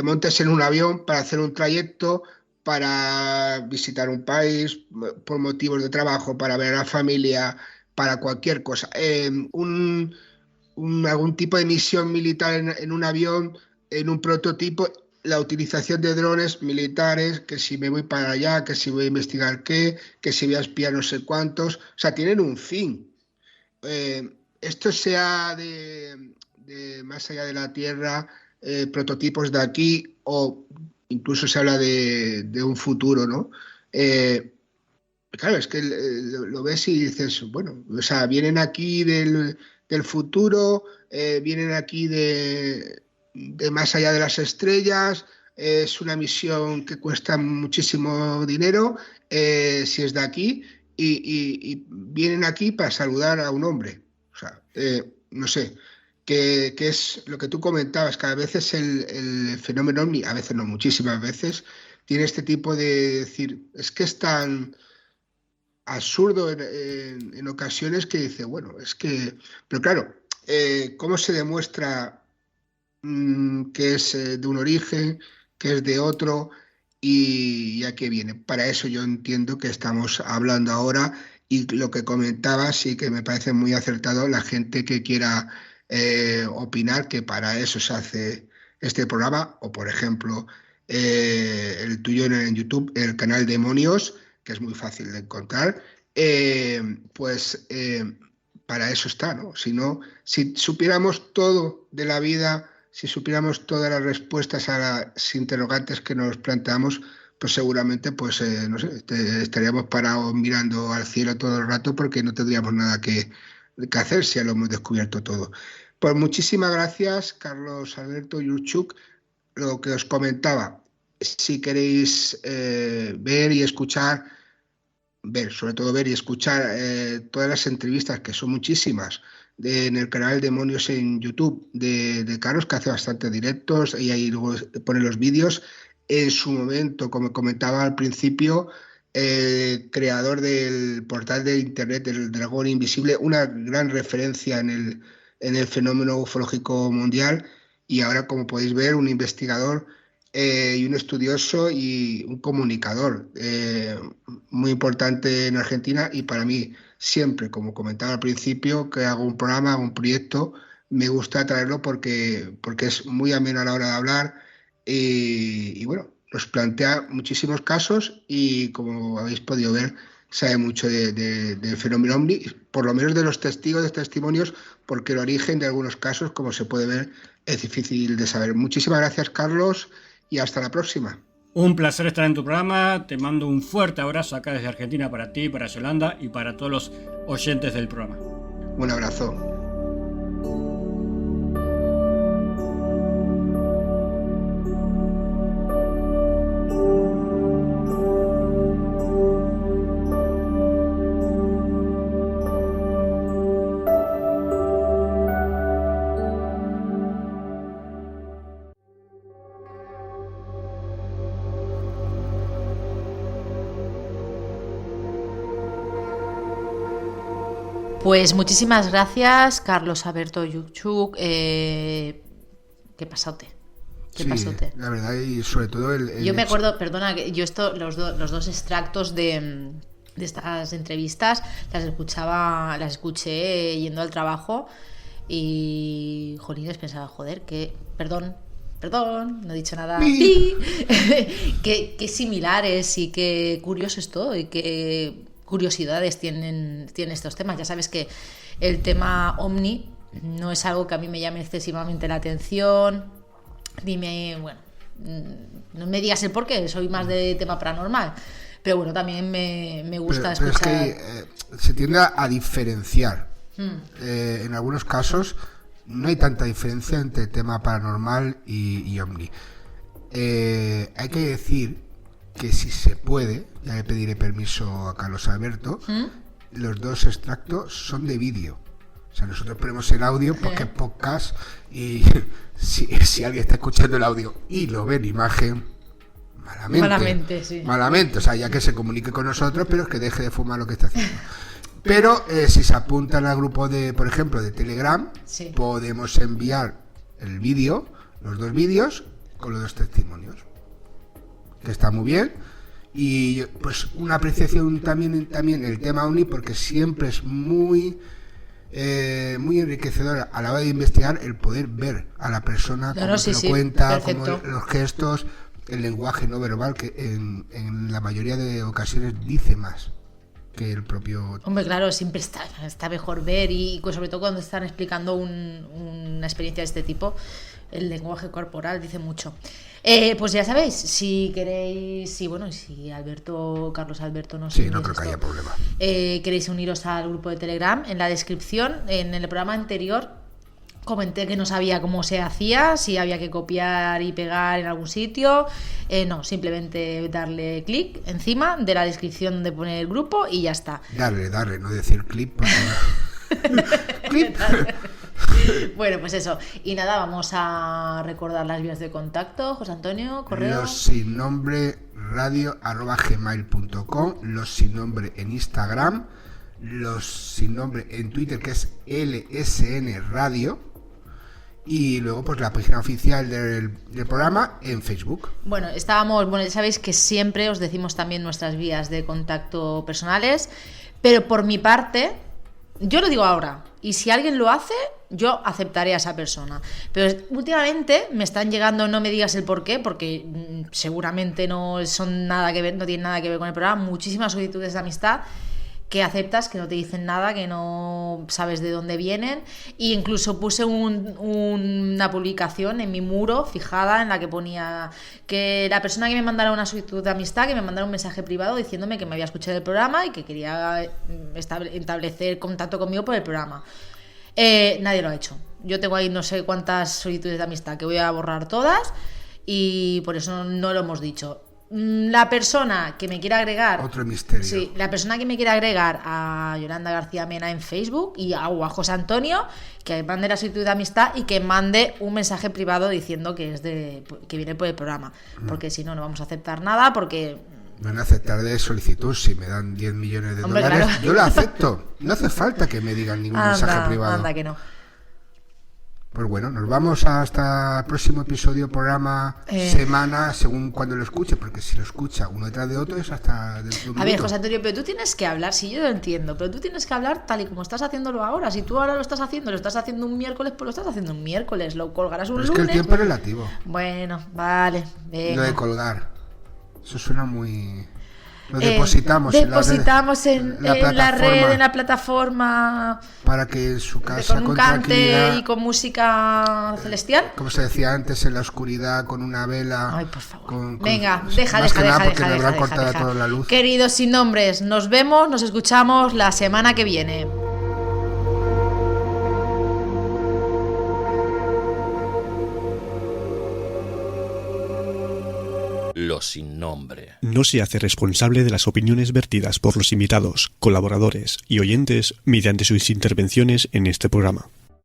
Speaker 3: montas en un avión para hacer un trayecto, para visitar un país, por motivos de trabajo, para ver a la familia, para cualquier cosa. Algún tipo de misión militar en un avión, en un prototipo, la utilización de drones militares, que si me voy para allá, que si voy a investigar qué, que si voy a espiar no sé cuántos, o sea, tienen un fin. Esto sea de más allá de la Tierra, prototipos de aquí, o incluso se habla de un futuro, ¿no? Claro, es que lo ves y dices, bueno, o sea, vienen aquí del futuro, vienen aquí de más allá de las estrellas, es una misión que cuesta muchísimo dinero, si es de aquí, y vienen aquí para saludar a un hombre. O sea, no sé, que es lo que tú comentabas, que a veces el fenómeno OVNI, a veces no, muchísimas veces, tiene este tipo de decir, es que es tan absurdo en ocasiones que dice, bueno, es que... Pero claro, ¿cómo se demuestra que es de un origen, que es de otro y a qué viene? Para eso yo entiendo que estamos hablando ahora, y lo que comentabas sí que me parece muy acertado, la gente que quiera opinar, que para eso se hace este programa, o por ejemplo el tuyo en YouTube, el canal Demonios, que es muy fácil de encontrar, para eso está, ¿no? Si supiéramos todo de la vida, si supiéramos todas las respuestas a las interrogantes que nos planteamos, pues seguramente, no sé, estaríamos parados mirando al cielo todo el rato, porque no tendríamos nada que hacer si ya lo hemos descubierto todo. Pues muchísimas gracias, Carlos Alberto Yurchuk. Lo que os comentaba, si queréis sobre todo ver y escuchar todas las entrevistas, que son muchísimas, en el canal Demonios en YouTube de Carlos, que hace bastantes directos, y ahí luego pone los vídeos. En su momento, como comentaba al principio, creador del portal de internet del Dragón Invisible, una gran referencia en el fenómeno ufológico mundial, y ahora, como podéis ver, un investigador y un estudioso y un comunicador muy importante en Argentina. Y para mí, siempre, como comentaba al principio, que hago un programa, un proyecto, me gusta traerlo porque es muy ameno a la hora de hablar, y bueno, nos plantea muchísimos casos, y como habéis podido ver, sabe mucho del fenómeno OVNI, por lo menos de los testigos, de testimonios, porque el origen de algunos casos, como se puede ver, es difícil de saber. Muchísimas gracias, Carlos, y hasta la próxima.
Speaker 1: Un placer estar en tu programa. Te mando un fuerte abrazo acá desde Argentina para ti, para Yolanda y para todos los oyentes del programa.
Speaker 3: Un abrazo.
Speaker 2: Pues muchísimas gracias, Carlos Alberto Yuchuk. ¿Qué pasote? ¿Qué pasote?
Speaker 3: La verdad, y sobre todo
Speaker 2: Yo me acuerdo, perdona, que yo los dos extractos de estas entrevistas las escuché yendo al trabajo y, jolines, pensaba, joder, que, perdón, no he dicho nada. Qué similares y qué curioso es todo y qué curiosidades tienen estos temas. Ya sabes que el tema OVNI no es algo que a mí me llame excesivamente la atención. No me digas el por qué, soy más de tema paranormal. Pero bueno, también me gusta escuchar.
Speaker 3: Pero es que se tiende a diferenciar. En algunos casos no hay tanta diferencia entre tema paranormal y OVNI. Hay que decir que si se puede, ya le pediré permiso a Carlos Alberto, los dos extractos son de vídeo. O sea, nosotros ponemos el audio porque es podcast y si alguien está escuchando el audio y lo ve en imagen, malamente, sí. Malamente, o sea, ya que se comunique con nosotros, pero es que deje de fumar lo que está haciendo. Pero si se apuntan al grupo de, por ejemplo, de Telegram, podemos enviar el vídeo, los dos vídeos, con los dos testimonios. Que está muy bien. Y pues una apreciación también el tema OVNI, porque siempre es muy enriquecedor a la hora de investigar el poder ver a la persona cómo se lo cuenta, cómo los gestos, el lenguaje no verbal, que en la mayoría de ocasiones dice más que el propio...
Speaker 2: Hombre, claro, siempre está mejor ver y sobre todo cuando están explicando una experiencia de este tipo, el lenguaje corporal dice mucho. Pues ya sabéis, si queréis, si Carlos Alberto no sé.
Speaker 3: Sí, no creo que haya problema.
Speaker 2: Queréis uniros al grupo de Telegram, en la descripción, en el programa anterior comenté que no sabía cómo se hacía, si había que copiar y pegar en algún sitio. No, simplemente darle clic encima de la descripción donde pone el grupo y ya está.
Speaker 3: Darle, no decir clip. Clip.
Speaker 2: Bueno, pues eso. Y nada, vamos a recordar las vías de contacto. José Antonio, correo.
Speaker 3: Los sin nombre radio@gmail.com, los sin nombre en Instagram, los sin nombre en Twitter, que es LSN Radio, y luego pues la página oficial del programa en Facebook.
Speaker 2: Bueno, ya sabéis que siempre os decimos también nuestras vías de contacto personales, pero por mi parte, yo lo digo ahora, y si alguien lo hace, yo aceptaré a esa persona. Pero últimamente me están llegando, no me digas el por qué, porque seguramente no tienen nada que ver con el programa, muchísimas solicitudes de amistad que aceptas, que no te dicen nada, que no sabes de dónde vienen. E incluso puse una publicación en mi muro fijada en la que ponía que la persona que me mandara una solicitud de amistad, que me mandara un mensaje privado diciéndome que me había escuchado el programa y que quería establecer contacto conmigo por el programa. Nadie lo ha hecho. Yo tengo ahí no sé cuántas solicitudes de amistad que voy a borrar todas y por eso no lo hemos dicho. La persona que me quiera agregar,
Speaker 3: otro misterio.
Speaker 2: Sí, la persona que me quiera agregar a Yolanda García Mena en Facebook o a José Antonio, que mande la solicitud de amistad y que mande un mensaje privado diciendo que viene por el programa, porque si no vamos a aceptar nada, porque
Speaker 3: van a aceptar de solicitud. Si me dan 10 millones de dólares, claro, yo la acepto. No hace falta que me digan ningún mensaje privado.
Speaker 2: Anda que no.
Speaker 3: Pues bueno, nos vamos hasta el próximo episodio, programa, semana, según cuando lo escuche, porque si lo escucha uno detrás de otro es hasta dentro de un minuto.
Speaker 2: A ver, José Antonio, pero tú tienes que hablar, sí, yo lo entiendo, pero tú tienes que hablar tal y como estás haciéndolo ahora. Si tú ahora lo estás haciendo un miércoles, pues lo estás haciendo un miércoles, lo colgarás un lunes.
Speaker 3: Es que el tiempo es relativo.
Speaker 2: Bueno, vale, venga.
Speaker 3: Lo de colgar, eso suena muy... Lo depositamos
Speaker 2: en la red, en la plataforma,
Speaker 3: para que en su casa
Speaker 2: con un cante y con música celestial.
Speaker 3: Como se decía antes, en la oscuridad, con una vela.
Speaker 2: Ay, por favor.
Speaker 3: Deja.
Speaker 2: Queridos sin nombres, nos vemos, nos escuchamos la semana que viene.
Speaker 7: Los sin nombre.
Speaker 8: No se hace responsable de las opiniones vertidas por los invitados, colaboradores y oyentes mediante sus intervenciones en este programa.